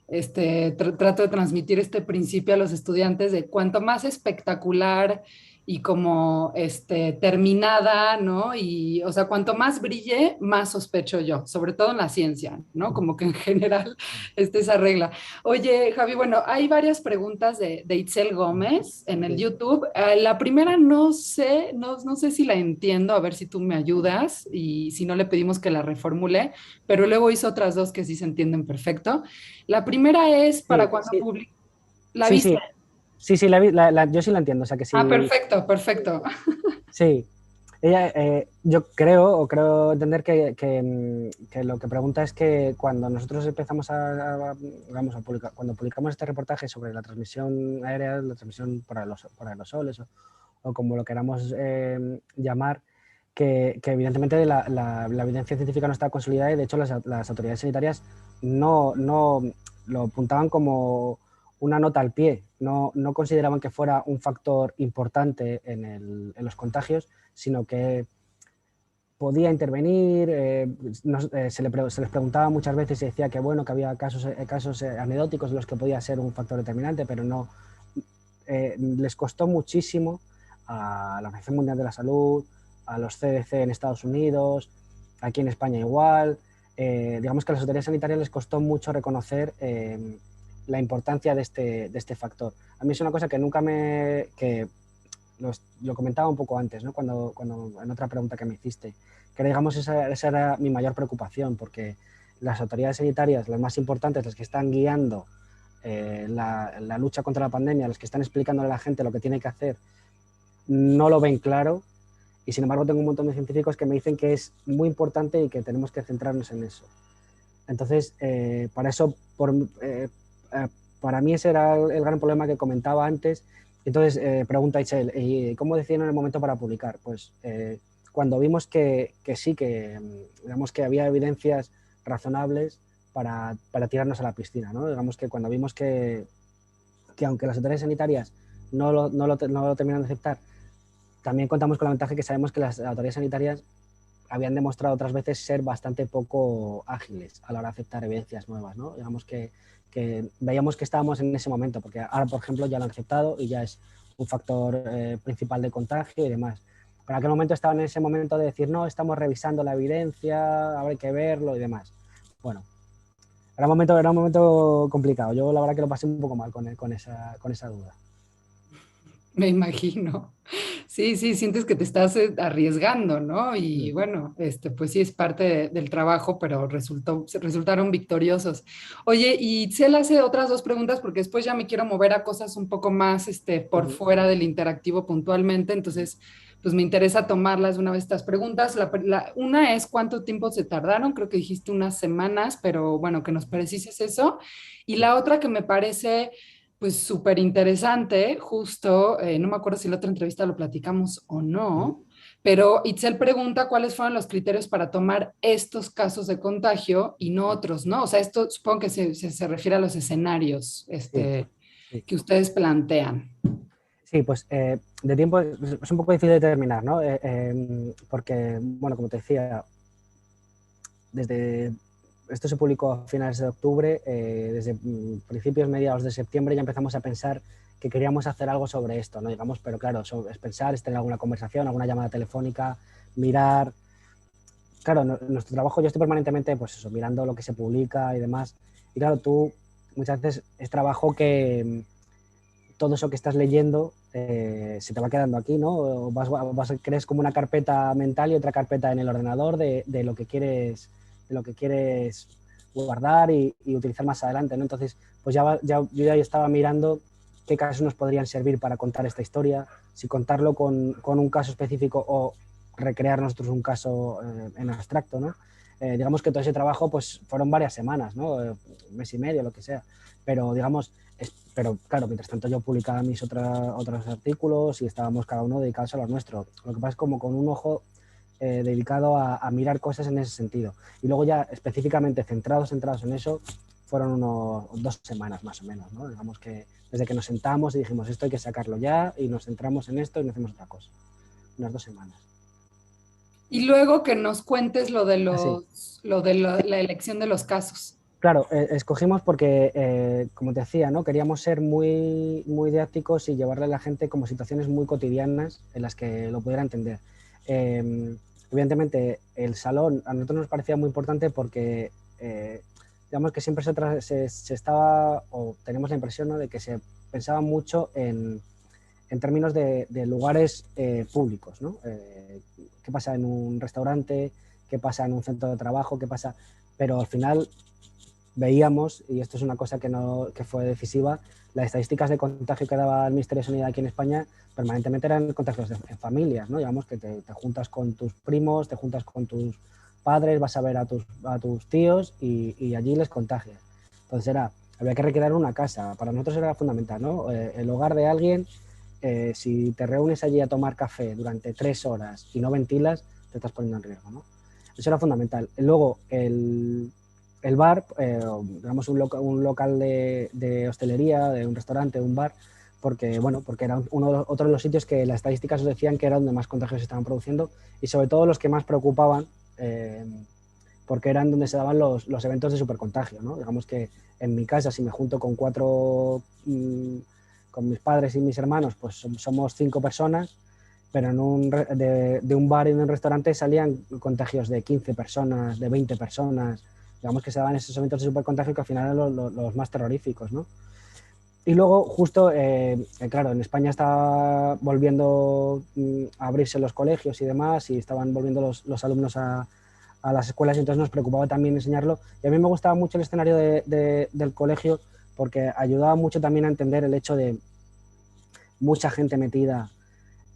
trato de transmitir este principio a los estudiantes de cuanto más espectacular y como terminada, ¿no? Y, o sea, cuanto más brille, más sospecho yo, sobre todo en la ciencia, ¿no? Como que en general esa regla. Oye, Javi, bueno, hay varias preguntas de Itzel Gómez en el YouTube. La primera no sé si la entiendo, a ver si tú me ayudas y si no le pedimos que la reformule, pero luego hizo otras dos que sí se entienden perfecto. La primera es para Sí, cuando sí. publique. ¿La Sí, viste? sí, sí, sí, yo sí la entiendo, o sea que sí. Ah, perfecto, perfecto. Sí, ella, yo creo entender que lo que pregunta es que cuando nosotros empezamos vamos a publicar, cuando publicamos este reportaje sobre la transmisión aérea, la transmisión por aerosoles o como lo queramos llamar, que evidentemente la evidencia científica no está consolidada y de hecho las autoridades sanitarias no lo apuntaban como una nota al pie, no consideraban que fuera un factor importante en los contagios, sino que podía intervenir, se les preguntaba muchas veces y decía que bueno, que había casos anecdóticos en los que podía ser un factor determinante, pero no, les costó muchísimo a la Organización Mundial de la Salud, a los CDC en Estados Unidos, aquí en España igual, digamos que a las autoridades sanitarias les costó mucho reconocer la importancia de este factor. A mí es una cosa que nunca que lo comentaba un poco antes, ¿no? Cuando en otra pregunta que me hiciste, que digamos esa era mi mayor preocupación, porque las autoridades sanitarias, las más importantes, las que están guiando la lucha contra la pandemia, las que están explicándole a la gente lo que tiene que hacer, no lo ven claro, y sin embargo tengo un montón de científicos que me dicen que es muy importante y que tenemos que centrarnos en eso. Entonces, para eso, para mí ese era el gran problema que comentaba antes. Entonces, pregunta Itzel, ¿y cómo decidieron el momento para publicar? Pues cuando vimos que sí, digamos que había evidencias razonables para tirarnos a la piscina, ¿no? Digamos que cuando vimos que aunque las autoridades sanitarias no lo terminan de aceptar, también contamos con la ventaja que sabemos que las autoridades sanitarias habían demostrado otras veces ser bastante poco ágiles a la hora de aceptar evidencias nuevas, ¿no? Digamos que veíamos que estábamos en ese momento, porque ahora, por ejemplo, ya lo han aceptado y ya es un factor principal de contagio y demás. Pero en aquel momento estaban en ese momento de decir, no, estamos revisando la evidencia, habrá que verlo y demás. Bueno, era un momento complicado. Yo la verdad que lo pasé un poco mal con esa duda. Me imagino. Sí, sí, sientes que te estás arriesgando, ¿no? Y bueno, pues sí es parte del trabajo, pero resultaron victoriosos. Oye, y se le hace otras dos preguntas porque después ya me quiero mover a cosas un poco más, por fuera del interactivo puntualmente, entonces, pues me interesa tomarlas de una vez estas preguntas. Una es ¿cuánto tiempo se tardaron? Creo que dijiste unas semanas, pero bueno, que nos precises eso. Y la otra que me parece pues súper interesante, justo, no me acuerdo si en la otra entrevista lo platicamos o no, pero Itzel pregunta cuáles fueron los criterios para tomar estos casos de contagio y no otros, ¿no? O sea, esto supongo que se refiere a los escenarios Sí, sí. que ustedes plantean. Sí, pues de tiempo es un poco difícil de determinar, ¿no? Porque, bueno, como te decía, esto se publicó a finales de octubre, desde principios, mediados de septiembre ya empezamos a pensar que queríamos hacer algo sobre esto, ¿no? Digamos, pero claro, es pensar, es tener alguna conversación, alguna llamada telefónica, mirar. Claro, nuestro trabajo, yo estoy permanentemente, pues eso, mirando lo que se publica y demás. Y claro, tú muchas veces es trabajo que todo eso que estás leyendo se te va quedando aquí, ¿no? Crees como una carpeta mental y otra carpeta en el ordenador de lo que quieres guardar y utilizar más adelante, ¿no? Entonces, pues yo ya estaba mirando qué casos nos podrían servir para contar esta historia, si contarlo con un caso específico o recrear nosotros un caso en abstracto, ¿no? Digamos que todo ese trabajo pues fueron varias semanas, ¿no? Un mes y medio, lo que sea, pero digamos, pero claro, mientras tanto yo publicaba mis otros artículos y estábamos cada uno dedicados a lo nuestro. Lo que pasa es como con un ojo dedicado a mirar cosas en ese sentido. Y luego ya específicamente centrados en eso, fueron unos 2 semanas más o menos, ¿no? Digamos que desde que nos sentamos y dijimos esto hay que sacarlo ya y nos centramos en esto y no hacemos otra cosa. Unas 2 semanas. Y luego que nos cuentes lo de Así. la elección de los casos. Claro, escogimos porque, como te decía, ¿no? Queríamos ser muy, muy didácticos y llevarle a la gente como situaciones muy cotidianas en las que lo pudiera entender. Evidentemente, el salón a nosotros nos parecía muy importante porque, digamos que siempre se estaba, o tenemos la impresión, ¿no? De que se pensaba mucho en términos de lugares públicos, ¿no? ¿Qué pasa en un restaurante? ¿Qué pasa en un centro de trabajo? ¿Qué pasa? Pero al final veíamos, y esto es una cosa que fue decisiva, las estadísticas de contagio que daba el Ministerio de Sanidad aquí en España permanentemente eran contagios en familias, ¿no? Digamos que te juntas con tus primos, te juntas con tus padres, vas a ver a tus tíos y allí les contagias. Entonces había que recrear una casa. Para nosotros era fundamental, ¿no? El hogar de alguien, si te reúnes allí a tomar café durante 3 horas y no ventilas, te estás poniendo en riesgo, ¿no? Eso era fundamental. Luego, el bar, digamos un local de hostelería, de un restaurante, un bar, porque era otro de los sitios que las estadísticas os decían que era donde más contagios se estaban produciendo y sobre todo los que más preocupaban, porque eran donde se daban los eventos de supercontagio, ¿no? Digamos que en mi casa, si me junto con con mis padres y mis hermanos, pues somos 5 personas, pero de un bar y de un restaurante salían contagios de 15 personas, de 20 personas, digamos que se daban esos eventos de supercontagio que al final eran los más terroríficos, ¿no? Y luego, justo, claro, en España está volviendo a abrirse los colegios y demás, y estaban volviendo los alumnos a las escuelas, y entonces nos preocupaba también enseñarlo. Y a mí me gustaba mucho el escenario del colegio porque ayudaba mucho también a entender el hecho de mucha gente metida,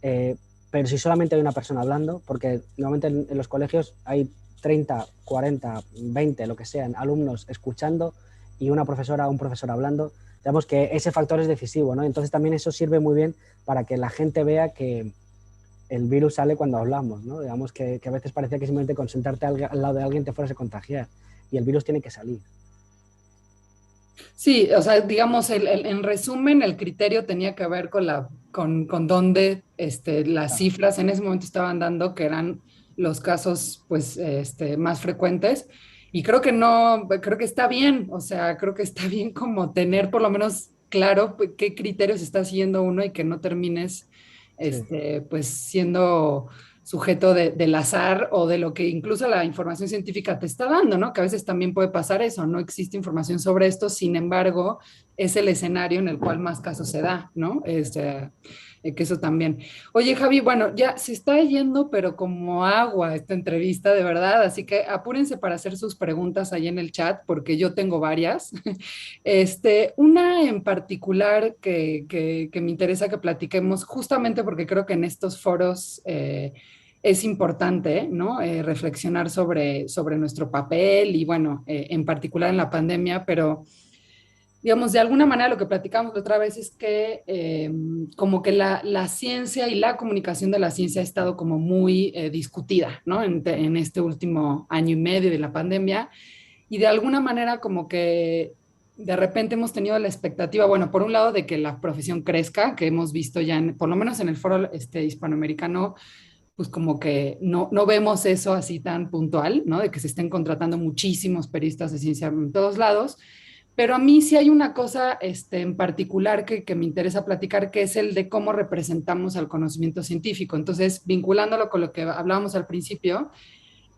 pero si solamente hay una persona hablando, porque normalmente en los colegios hay 30, 40, 20, lo que sean, alumnos escuchando y una profesora o un profesor hablando. Digamos que ese factor es decisivo, ¿no? Entonces también eso sirve muy bien para que la gente vea que el virus sale cuando hablamos, ¿no? Digamos que a veces parecía que simplemente con sentarte al lado de alguien te fueras a contagiar y el virus tiene que salir. Sí, o sea, digamos, en resumen, el criterio tenía que ver con dónde las cifras en ese momento estaban dando, que eran los casos pues, más frecuentes. Y creo que no, creo que está bien, o sea, creo que está bien como tener por lo menos claro qué criterios está siguiendo uno y que no termines Sí. pues siendo sujeto del azar o de lo que incluso la información científica te está dando, ¿no? Que a veces también puede pasar eso, no existe información sobre esto, sin embargo, es el escenario en el cual más casos se da, ¿no? Que eso también. Oye, Javi, bueno, ya se está yendo, pero como agua esta entrevista, de verdad, así que apúrense para hacer sus preguntas ahí en el chat, porque yo tengo varias. Una en particular que me interesa que platiquemos, justamente porque creo que en estos foros es importante, ¿no? Reflexionar sobre nuestro papel y, bueno, en particular en la pandemia, pero digamos, de alguna manera lo que platicamos la otra vez es que como que la ciencia y la comunicación de la ciencia ha estado como muy discutida, ¿no? En este último año y medio de la pandemia y de alguna manera como que de repente hemos tenido la expectativa, bueno, por un lado de que la profesión crezca, que hemos visto ya, por lo menos en el foro hispanoamericano, pues como que no vemos eso así tan puntual, ¿no? De que se estén contratando muchísimos periodistas de ciencia en todos lados. Pero a mí sí hay una cosa en particular que me interesa platicar, que es el de cómo representamos al conocimiento científico. Entonces, vinculándolo con lo que hablábamos al principio,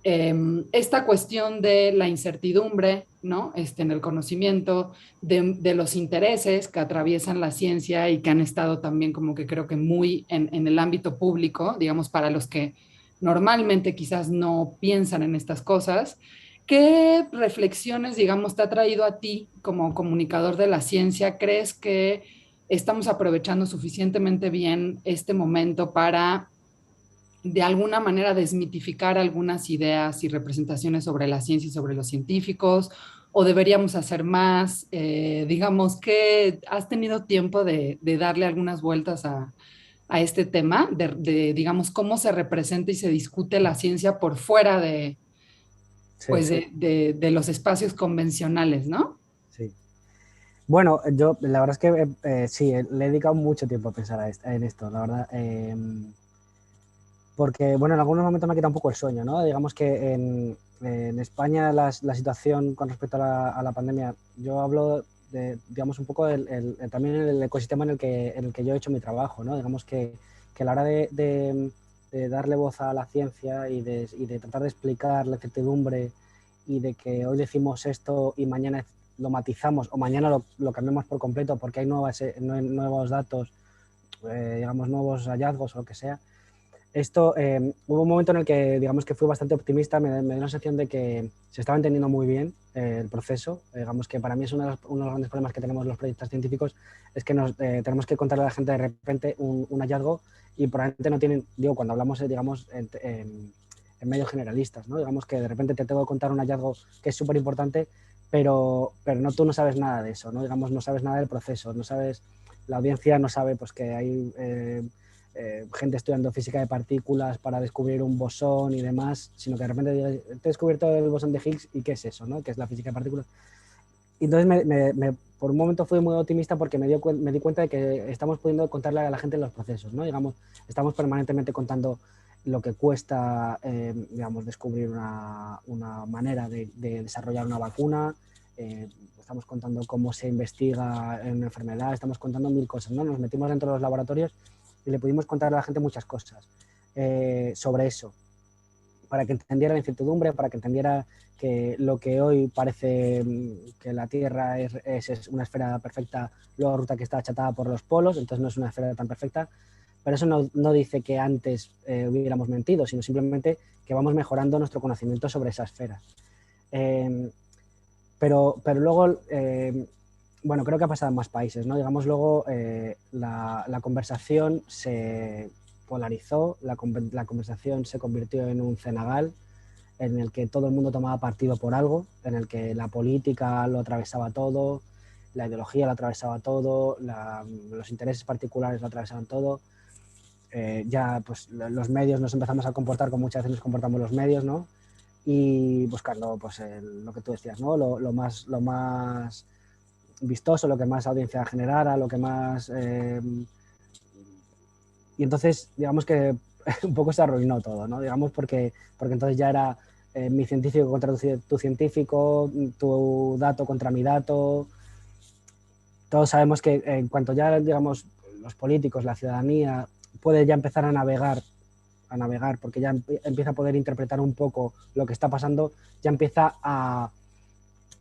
esta cuestión de la incertidumbre, ¿no? En el conocimiento, de los intereses que atraviesan la ciencia y que han estado también como que creo que muy en el ámbito público, digamos, para los que normalmente quizás no piensan en estas cosas. ¿Qué reflexiones, digamos, te ha traído a ti como comunicador de la ciencia? ¿Crees que estamos aprovechando suficientemente bien este momento para de alguna manera desmitificar algunas ideas y representaciones sobre la ciencia y sobre los científicos, o deberíamos hacer más? Digamos que has tenido tiempo de darle algunas vueltas a este tema, digamos, cómo se representa y se discute la ciencia por fuera Sí, pues de los espacios convencionales, ¿no? sí. Bueno, yo la verdad es que sí, le he dedicado mucho tiempo a pensar en esto, la verdad. Porque, bueno, en algunos momentos me ha quitado un poco el sueño, ¿no? Digamos que en España la situación con respecto a la pandemia, yo hablo de, digamos, un poco también el ecosistema en el que yo he hecho mi trabajo, ¿no? Digamos que a la hora de darle voz a la ciencia y de tratar de explicar la incertidumbre y de que hoy decimos esto y mañana lo matizamos o mañana lo cambiamos por completo porque hay nuevos datos, digamos, nuevos hallazgos o lo que sea. esto, hubo un momento en el que, digamos que fui bastante optimista, me dio la sensación de que se estaba entendiendo muy bien el proceso. Digamos que para mí es uno de los grandes problemas que tenemos los proyectos científicos, es que tenemos que contarle a la gente de repente un hallazgo y probablemente no tienen, digo, cuando hablamos, digamos, en medios generalistas, ¿no? Digamos que de repente te tengo que contar un hallazgo que es súper importante, pero no, tú no sabes nada de eso, ¿no? Digamos, no sabes nada del proceso, no sabes, la audiencia no sabe pues que hay gente estudiando física de partículas para descubrir un bosón y demás, sino que de repente digas, te he descubierto el bosón de Higgs y qué es eso, ¿no? ¿Qué es la física de partículas? Y entonces por un momento fui muy optimista porque me di cuenta de que estamos pudiendo contarle a la gente los procesos, ¿no? Digamos, estamos permanentemente contando lo que cuesta, digamos, descubrir una manera de desarrollar una vacuna, estamos contando cómo se investiga en una enfermedad, estamos contando mil cosas, ¿no? Nos metimos dentro de los laboratorios y le pudimos contar a la gente muchas cosas sobre eso, para que entendiera la incertidumbre, para que entendiera que lo que hoy parece que la Tierra es una esfera perfecta, luego resulta que está achatada por los polos, entonces no es una esfera tan perfecta. Pero eso no dice que antes hubiéramos mentido, sino simplemente que vamos mejorando nuestro conocimiento sobre esa esfera. Pero luego, bueno, creo que ha pasado en más países, ¿no? Digamos, luego la conversación se polarizó, la conversación se convirtió en un cenagal en el que todo el mundo tomaba partido por algo, en el que la política lo atravesaba todo, la ideología lo atravesaba todo, los intereses particulares lo atravesaban todo. Ya pues los medios nos empezamos a comportar como muchas veces nos comportamos los medios, ¿no? Y buscando pues lo que tú decías, ¿no? Lo más vistoso, lo que más audiencia generara, lo que más... y entonces, digamos que un poco se arruinó todo, ¿no? Digamos porque entonces ya era mi científico contra tu científico, tu dato contra mi dato. Todos sabemos que en cuanto ya, digamos, los políticos, la ciudadanía puede ya empezar a navegar, porque ya empieza a poder interpretar un poco lo que está pasando, ya empieza a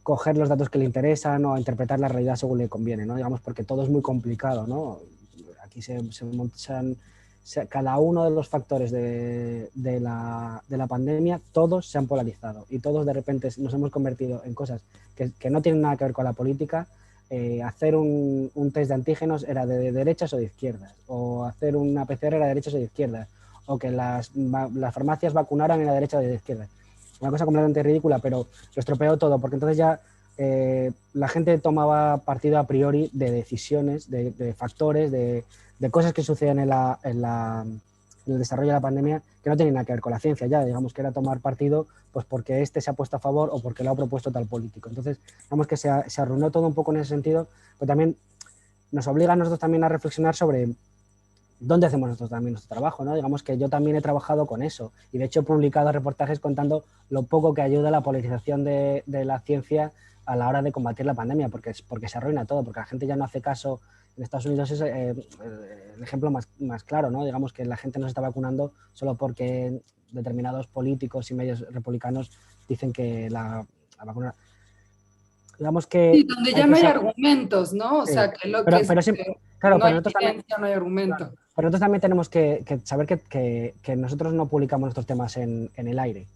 coger los datos que le interesan o a interpretar la realidad según le conviene, ¿no? Digamos, porque todo es muy complicado, ¿no? Aquí se montan cada uno de los factores de la pandemia, todos se han polarizado y todos de repente nos hemos convertido en cosas que no tienen nada que ver con la política. Hacer un test de antígenos era de derechas o de izquierdas, o hacer una PCR era de derechas o de izquierdas, o que las farmacias vacunaran era de derecha o de izquierdas. Una cosa completamente ridícula, pero lo estropeó todo, porque entonces ya la gente tomaba partido a priori de decisiones, de factores, de cosas que suceden en el desarrollo de la pandemia que no tienen nada que ver con la ciencia ya, digamos que era tomar partido pues porque este se ha puesto a favor o porque lo ha propuesto tal político. Entonces, digamos que se arruinó todo un poco en ese sentido, pero también nos obliga a nosotros también a reflexionar sobre dónde hacemos nosotros también nuestro trabajo, ¿no? Digamos que yo también he trabajado con eso y de hecho he publicado reportajes contando lo poco que ayuda la polarización de la ciencia a la hora de combatir la pandemia, porque se arruina todo, porque la gente ya no hace caso. En Estados Unidos es el ejemplo más claro, ¿no? Digamos que la gente no se está vacunando solo porque determinados políticos y medios republicanos dicen que la vacuna... Digamos que... Sí, donde ya no hay argumentos, ¿no? O sea, que lo que es... Claro, no pero hay nosotros también... evidencia, no hay argumento. Claro, pero nosotros también tenemos que saber que nosotros no publicamos nuestros temas en el aire.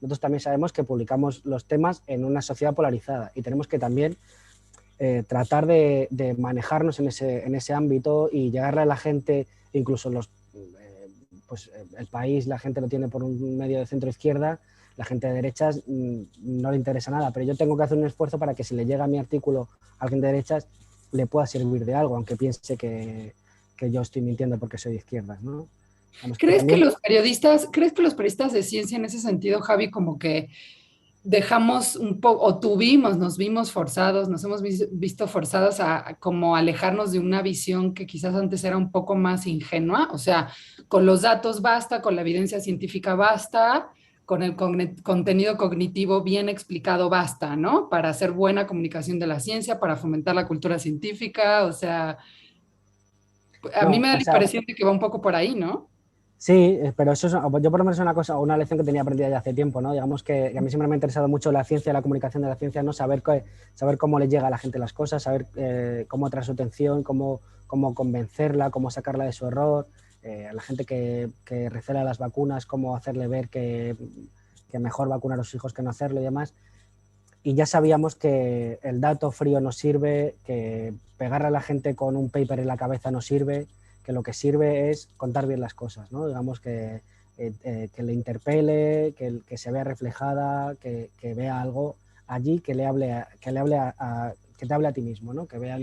Nosotros también sabemos que publicamos los temas en una sociedad polarizada y tenemos que también tratar de manejarnos en ese ámbito y llegarle a la gente, incluso pues el país, la gente lo tiene por un medio de centro-izquierda, la gente de derechas no le interesa nada, pero yo tengo que hacer un esfuerzo para que si le llega mi artículo a alguien de derechas le pueda servir de algo, aunque piense que yo estoy mintiendo porque soy de izquierdas, ¿no? ¿Crees que los periodistas de ciencia en ese sentido, Javi, como que dejamos un poco, o nos vimos forzados, nos hemos visto forzados a como alejarnos de una visión que quizás antes era un poco más ingenua? O sea, con los datos basta, con la evidencia científica basta, con el contenido cognitivo bien explicado basta, ¿no? Para hacer buena comunicación de la ciencia, para fomentar la cultura científica, o sea, a mí me da la impresión de que va un poco por ahí, ¿no? Sí, pero eso yo por lo menos es una lección que tenía aprendida ya hace tiempo, ¿no? Digamos que a mí siempre me ha interesado mucho la ciencia, la comunicación de la ciencia, ¿no? Saber cómo le llega a la gente las cosas, saber cómo atraer su atención, cómo convencerla, cómo sacarla de su error. a la gente que recela las vacunas, cómo hacerle ver que mejor vacunar a los hijos que no hacerlo y demás. Y ya sabíamos que el dato frío no sirve, que pegarle a la gente con un paper en la cabeza no sirve, que lo que sirve es contar bien las cosas, ¿no? Digamos que le interpele, que se vea reflejada, que vea algo allí, que te hable a ti mismo, ¿no? Que vea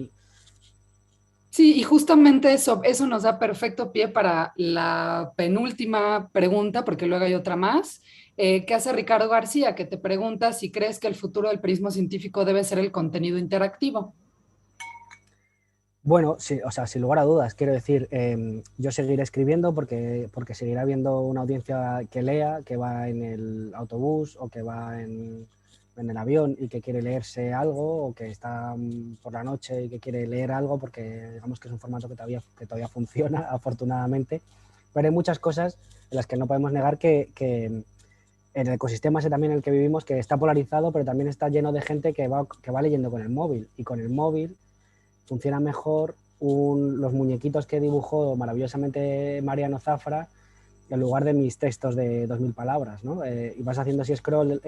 Sí, y justamente eso nos da perfecto pie para la penúltima pregunta, porque luego hay otra más. ¿Qué hace Ricardo García? Que te pregunta si crees que el futuro del periodismo científico debe ser el contenido interactivo. Bueno, sí, o sea, sin lugar a dudas, quiero decir, yo seguiré escribiendo porque seguirá habiendo una audiencia que lea, que va en el autobús o que va en el avión y que quiere leerse algo, o que está por la noche y que quiere leer algo, porque digamos que es un formato que todavía funciona, afortunadamente. Pero hay muchas cosas en las que no podemos negar que en el ecosistema ese también en el que vivimos, que está polarizado, pero también está lleno de gente que va leyendo con el móvil. Y con el móvil funciona mejor los muñequitos que dibujó maravillosamente Mariano Zafra en lugar de mis textos de 2000 palabras, ¿no? Y vas haciendo así scroll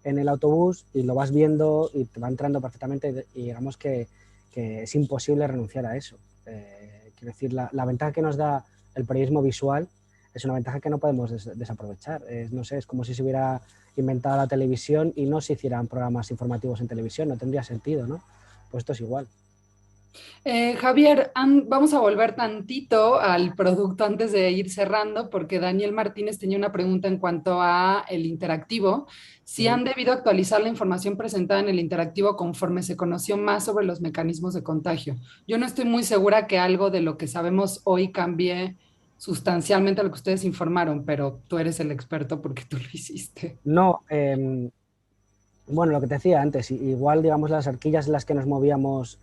en el autobús y lo vas viendo y te va entrando perfectamente, y digamos que es imposible renunciar a eso. Quiero decir, la ventaja que nos da el periodismo visual es una ventaja que no podemos desaprovechar. No sé, es como si se hubiera inventado la televisión y no se hicieran programas informativos en televisión, no tendría sentido, ¿no? Pues esto es igual. Javier, vamos a volver tantito al producto antes de ir cerrando, porque Daniel Martínez tenía una pregunta en cuanto a el interactivo. Si han debido actualizar la información presentada en el interactivo conforme se conoció más sobre los mecanismos de contagio. Yo no estoy muy segura que algo de lo que sabemos hoy cambie sustancialmente lo que ustedes informaron, pero tú eres el experto porque tú lo hiciste. No, bueno, lo que te decía antes, igual, digamos, las horquillas en las que nos movíamos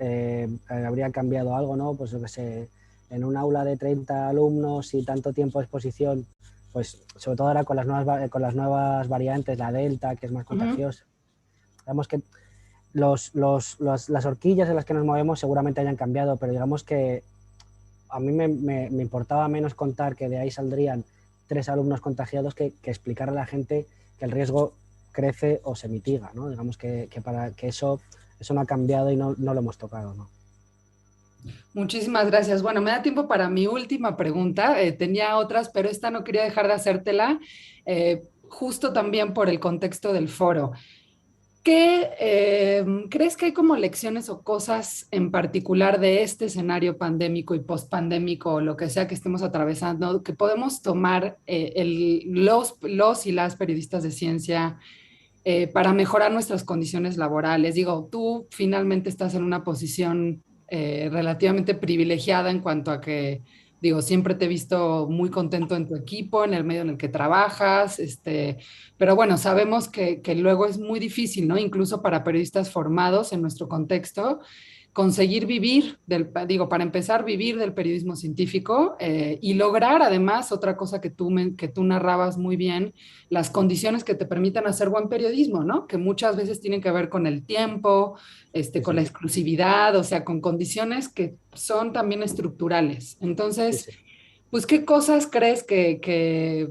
habría cambiado algo, ¿no? Pues yo que sé, en un aula de 30 alumnos y tanto tiempo de exposición, pues sobre todo ahora con las nuevas variantes, la Delta, que es más contagiosa. Digamos que las horquillas en las que nos movemos seguramente hayan cambiado, pero digamos que a mí me importaba menos contar que de ahí saldrían 3 alumnos contagiados que explicar a la gente que el riesgo crece o se mitiga, ¿no? Digamos que para que eso no ha cambiado y no lo hemos tocado, ¿no? Muchísimas gracias. Bueno, me da tiempo para mi última pregunta. Tenía otras, pero esta no quería dejar de hacértela, justo también por el contexto del foro. ¿Qué crees que hay como lecciones o cosas en particular de este escenario pandémico y postpandémico o lo que sea que estemos atravesando que podemos tomar los y las periodistas de ciencia para mejorar nuestras condiciones laborales? Digo, tú finalmente estás en una posición relativamente privilegiada en cuanto a que, digo, siempre te he visto muy contento en tu equipo, en el medio en el que trabajas, pero bueno, sabemos que luego es muy difícil, ¿no? Incluso para periodistas formados en nuestro contexto, conseguir vivir digo, para empezar, vivir del periodismo científico y lograr además otra cosa que tú narrabas muy bien, las condiciones que te permitan hacer buen periodismo, ¿no? Que muchas veces tienen que ver con el tiempo, con la exclusividad, o sea, con condiciones que son también estructurales. Entonces, pues, ¿qué cosas crees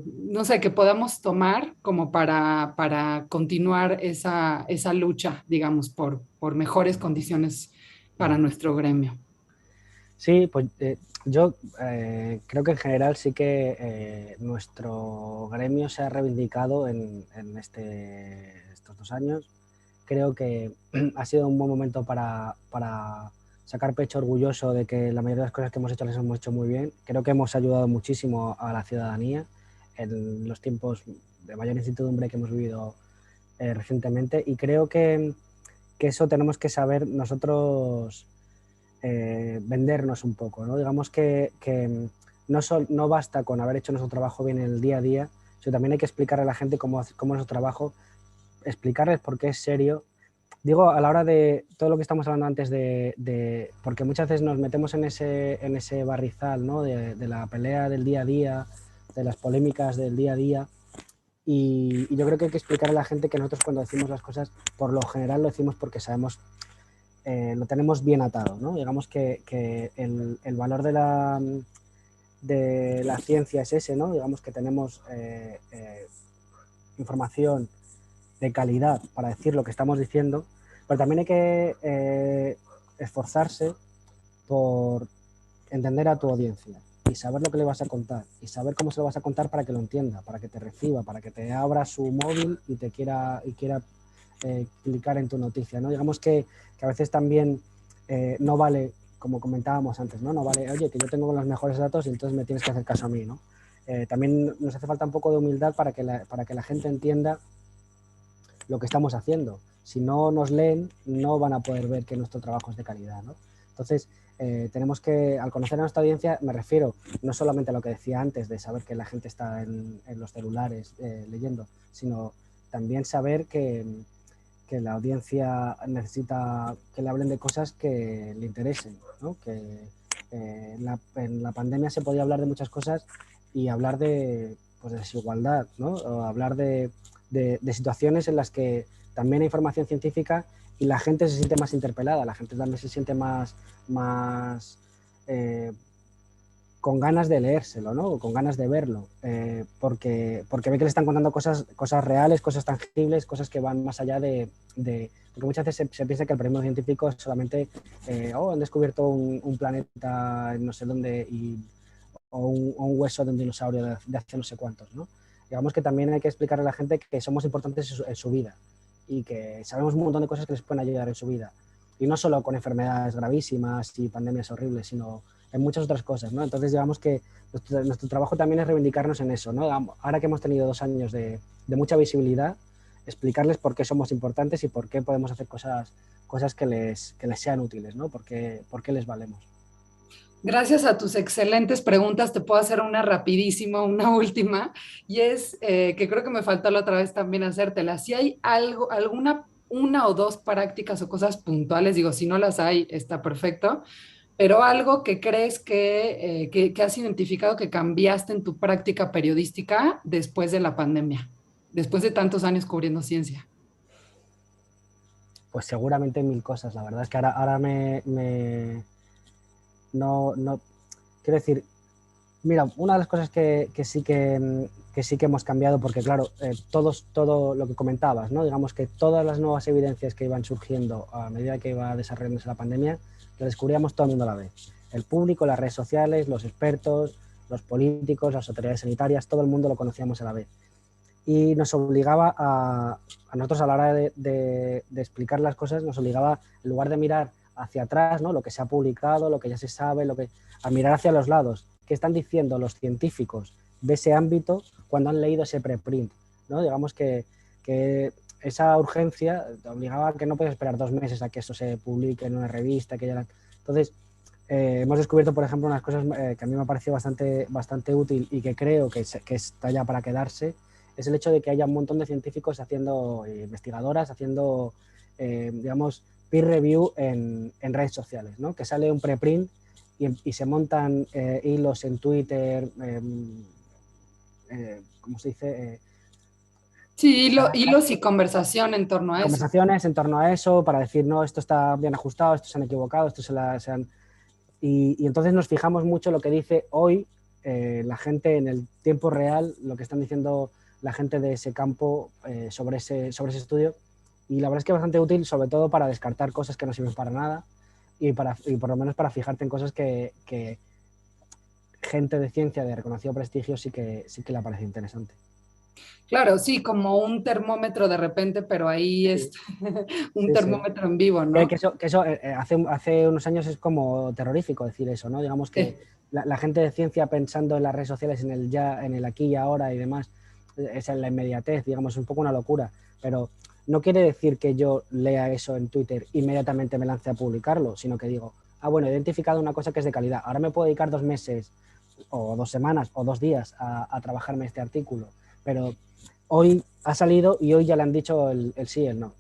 no sé, que podamos tomar como para continuar esa lucha, digamos, por mejores condiciones para nuestro gremio? Sí, pues yo creo que en general sí que nuestro gremio se ha reivindicado en estos 2 años. Creo que ha sido un buen momento para sacar pecho orgulloso de que la mayoría de las cosas que hemos hecho las hemos hecho muy bien. Creo que hemos ayudado muchísimo a la ciudadanía en los tiempos de mayor incertidumbre que hemos vivido recientemente, y creo que eso tenemos que saber nosotros vendernos un poco, ¿no? Digamos que no basta con haber hecho nuestro trabajo bien en el día a día, sino también hay que explicarle a la gente cómo es nuestro trabajo, explicarles por qué es serio. Digo, a la hora de todo lo que estamos hablando antes porque muchas veces nos metemos en ese barrizal, ¿no? de la pelea del día a día, de las polémicas del día a día, y yo creo que hay que explicar a la gente que nosotros cuando decimos las cosas, por lo general lo decimos porque sabemos, lo tenemos bien atado, ¿no? Digamos que el valor de la ciencia es ese, ¿no? Digamos que tenemos información de calidad para decir lo que estamos diciendo, pero también hay que esforzarse por entender a tu audiencia y saber lo que le vas a contar y saber cómo se lo vas a contar para que lo entienda, para que te reciba, para que te abra su móvil y quiera clicar en tu noticia, ¿no? Digamos que a veces también no vale, como comentábamos antes, ¿no? No vale, oye, que yo tengo los mejores datos y entonces me tienes que hacer caso a mí, ¿no? También nos hace falta un poco de humildad para que la gente entienda lo que estamos haciendo. Si no nos leen, no van a poder ver que nuestro trabajo es de calidad, ¿no? Entonces, tenemos que, al conocer a nuestra audiencia, me refiero no solamente a lo que decía antes, de saber que la gente está en los celulares leyendo, sino también saber que la audiencia necesita que le hablen de cosas que le interesen, ¿no? Que en la pandemia se podía hablar de muchas cosas y hablar de, pues, de desigualdad, ¿no? O hablar de situaciones en las que también hay información científica y la gente se siente más interpelada, la gente también se siente más con ganas de leérselo, ¿no? O con ganas de verlo, porque ve que le están contando cosas reales, cosas tangibles, cosas que van más allá porque muchas veces se piensa que el premio científico es solamente, han descubierto un planeta en no sé dónde o un hueso de un dinosaurio de hace no sé cuántos, ¿no? Digamos que también hay que explicarle a la gente que somos importantes en su vida y que sabemos un montón de cosas que les pueden ayudar en su vida. Y no solo con enfermedades gravísimas y pandemias horribles, sino en muchas otras cosas, ¿no? Entonces, digamos que nuestro trabajo también es reivindicarnos en eso, ¿no? Ahora que hemos tenido 2 años de mucha visibilidad, explicarles por qué somos importantes y por qué podemos hacer cosas que les sean útiles, ¿no? ¿Por qué les valemos? Gracias a tus excelentes preguntas, te puedo hacer una rapidísima, una última, y es que creo que me faltó la otra vez también hacértela. Si hay una o dos prácticas o cosas puntuales, digo, si no las hay, está perfecto, pero algo que crees que has identificado que cambiaste en tu práctica periodística después de la pandemia, después de tantos años cubriendo ciencia. Pues seguramente 1000 cosas. La verdad es que ahora no quiero decir, mira, una de las cosas que sí que hemos cambiado, porque claro, todo lo que comentabas, ¿no? Digamos que todas las nuevas evidencias que iban surgiendo a medida que iba desarrollándose la pandemia, lo descubríamos todo el mundo a la vez. El público, las redes sociales, los expertos, los políticos, las autoridades sanitarias, todo el mundo lo conocíamos a la vez. Y nos obligaba a nosotros, a la hora de explicar las cosas, nos obligaba, en lugar de mirar hacia atrás, ¿no? Lo que se ha publicado, lo que ya se sabe, a mirar hacia los lados. ¿Qué están diciendo los científicos de ese ámbito cuando han leído ese preprint, ¿no? Digamos que esa urgencia te obligaba a que no puedes esperar 2 meses a que eso se publique en una revista. Entonces, hemos descubierto, por ejemplo, unas cosas que a mí me ha parecido bastante útil y que creo que está ya para quedarse, es el hecho de que haya un montón de científicos investigadoras haciendo, digamos, peer review en redes sociales, ¿no? Que sale un preprint y se montan hilos en Twitter, ¿cómo se dice? Sí, hilos y conversación en torno a eso. Conversaciones en torno a eso para decir, no, esto está bien ajustado, esto se han equivocado, esto se han... Y entonces nos fijamos mucho en lo que dice hoy la gente en el tiempo real, lo que están diciendo la gente de ese campo sobre ese estudio. Y la verdad es que es bastante útil, sobre todo para descartar cosas que no sirven para nada y por lo menos para fijarte en cosas que gente de ciencia de reconocido prestigio sí que le parece interesante. Claro, sí, como un termómetro de repente, pero ahí es un termómetro en vivo, ¿no? Que eso hace unos años es como terrorífico decir eso, ¿no? Digamos que la gente de ciencia pensando en las redes sociales, en el aquí y ahora y demás, es en la inmediatez, digamos, es un poco una locura, pero no quiere decir que yo lea eso en Twitter inmediatamente me lance a publicarlo, sino que digo, bueno, he identificado una cosa que es de calidad, ahora me puedo dedicar 2 meses o 2 semanas o 2 días a trabajarme este artículo, pero hoy ha salido y hoy ya le han dicho el sí y el no.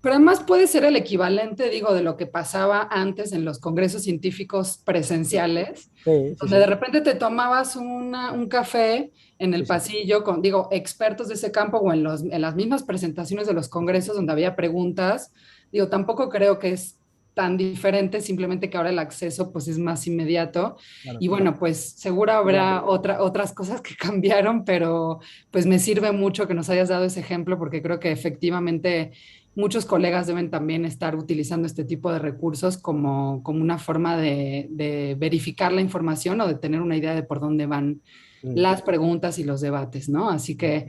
Pero además puede ser el equivalente, digo, de lo que pasaba antes en los congresos científicos presenciales, donde de repente te tomabas un café en el pasillo con, digo, expertos de ese campo o en las mismas presentaciones de los congresos donde había preguntas. Digo, tampoco creo que es tan diferente, simplemente que ahora el acceso pues es más inmediato. Claro. Y bueno, pues seguro habrá otras cosas que cambiaron, pero pues me sirve mucho que nos hayas dado ese ejemplo porque creo que efectivamente muchos colegas deben también estar utilizando este tipo de recursos como una forma de verificar la información o de tener una idea de por dónde van las preguntas y los debates, ¿no? Así que,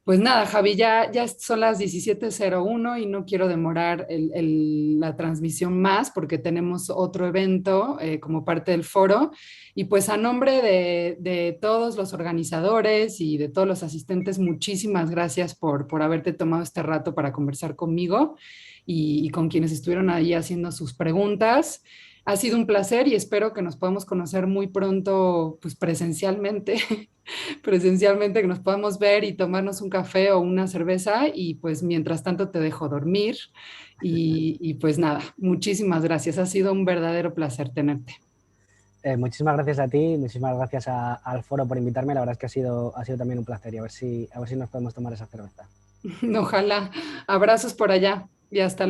pues nada, Javi, ya son las 17:01 y no quiero demorar la transmisión más porque tenemos otro evento como parte del foro. Y pues a nombre de todos los organizadores y de todos los asistentes, muchísimas gracias por haberte tomado este rato para conversar conmigo y con quienes estuvieron ahí haciendo sus preguntas. Ha sido un placer y espero que nos podamos conocer muy pronto, pues presencialmente, presencialmente, que nos podamos ver y tomarnos un café o una cerveza y pues mientras tanto te dejo dormir y pues nada, muchísimas gracias. Ha sido un verdadero placer tenerte. Muchísimas gracias a ti, muchísimas gracias al foro por invitarme. La verdad es que ha sido también un placer y a ver si nos podemos tomar esa cerveza. Ojalá. Abrazos por allá y hasta luego.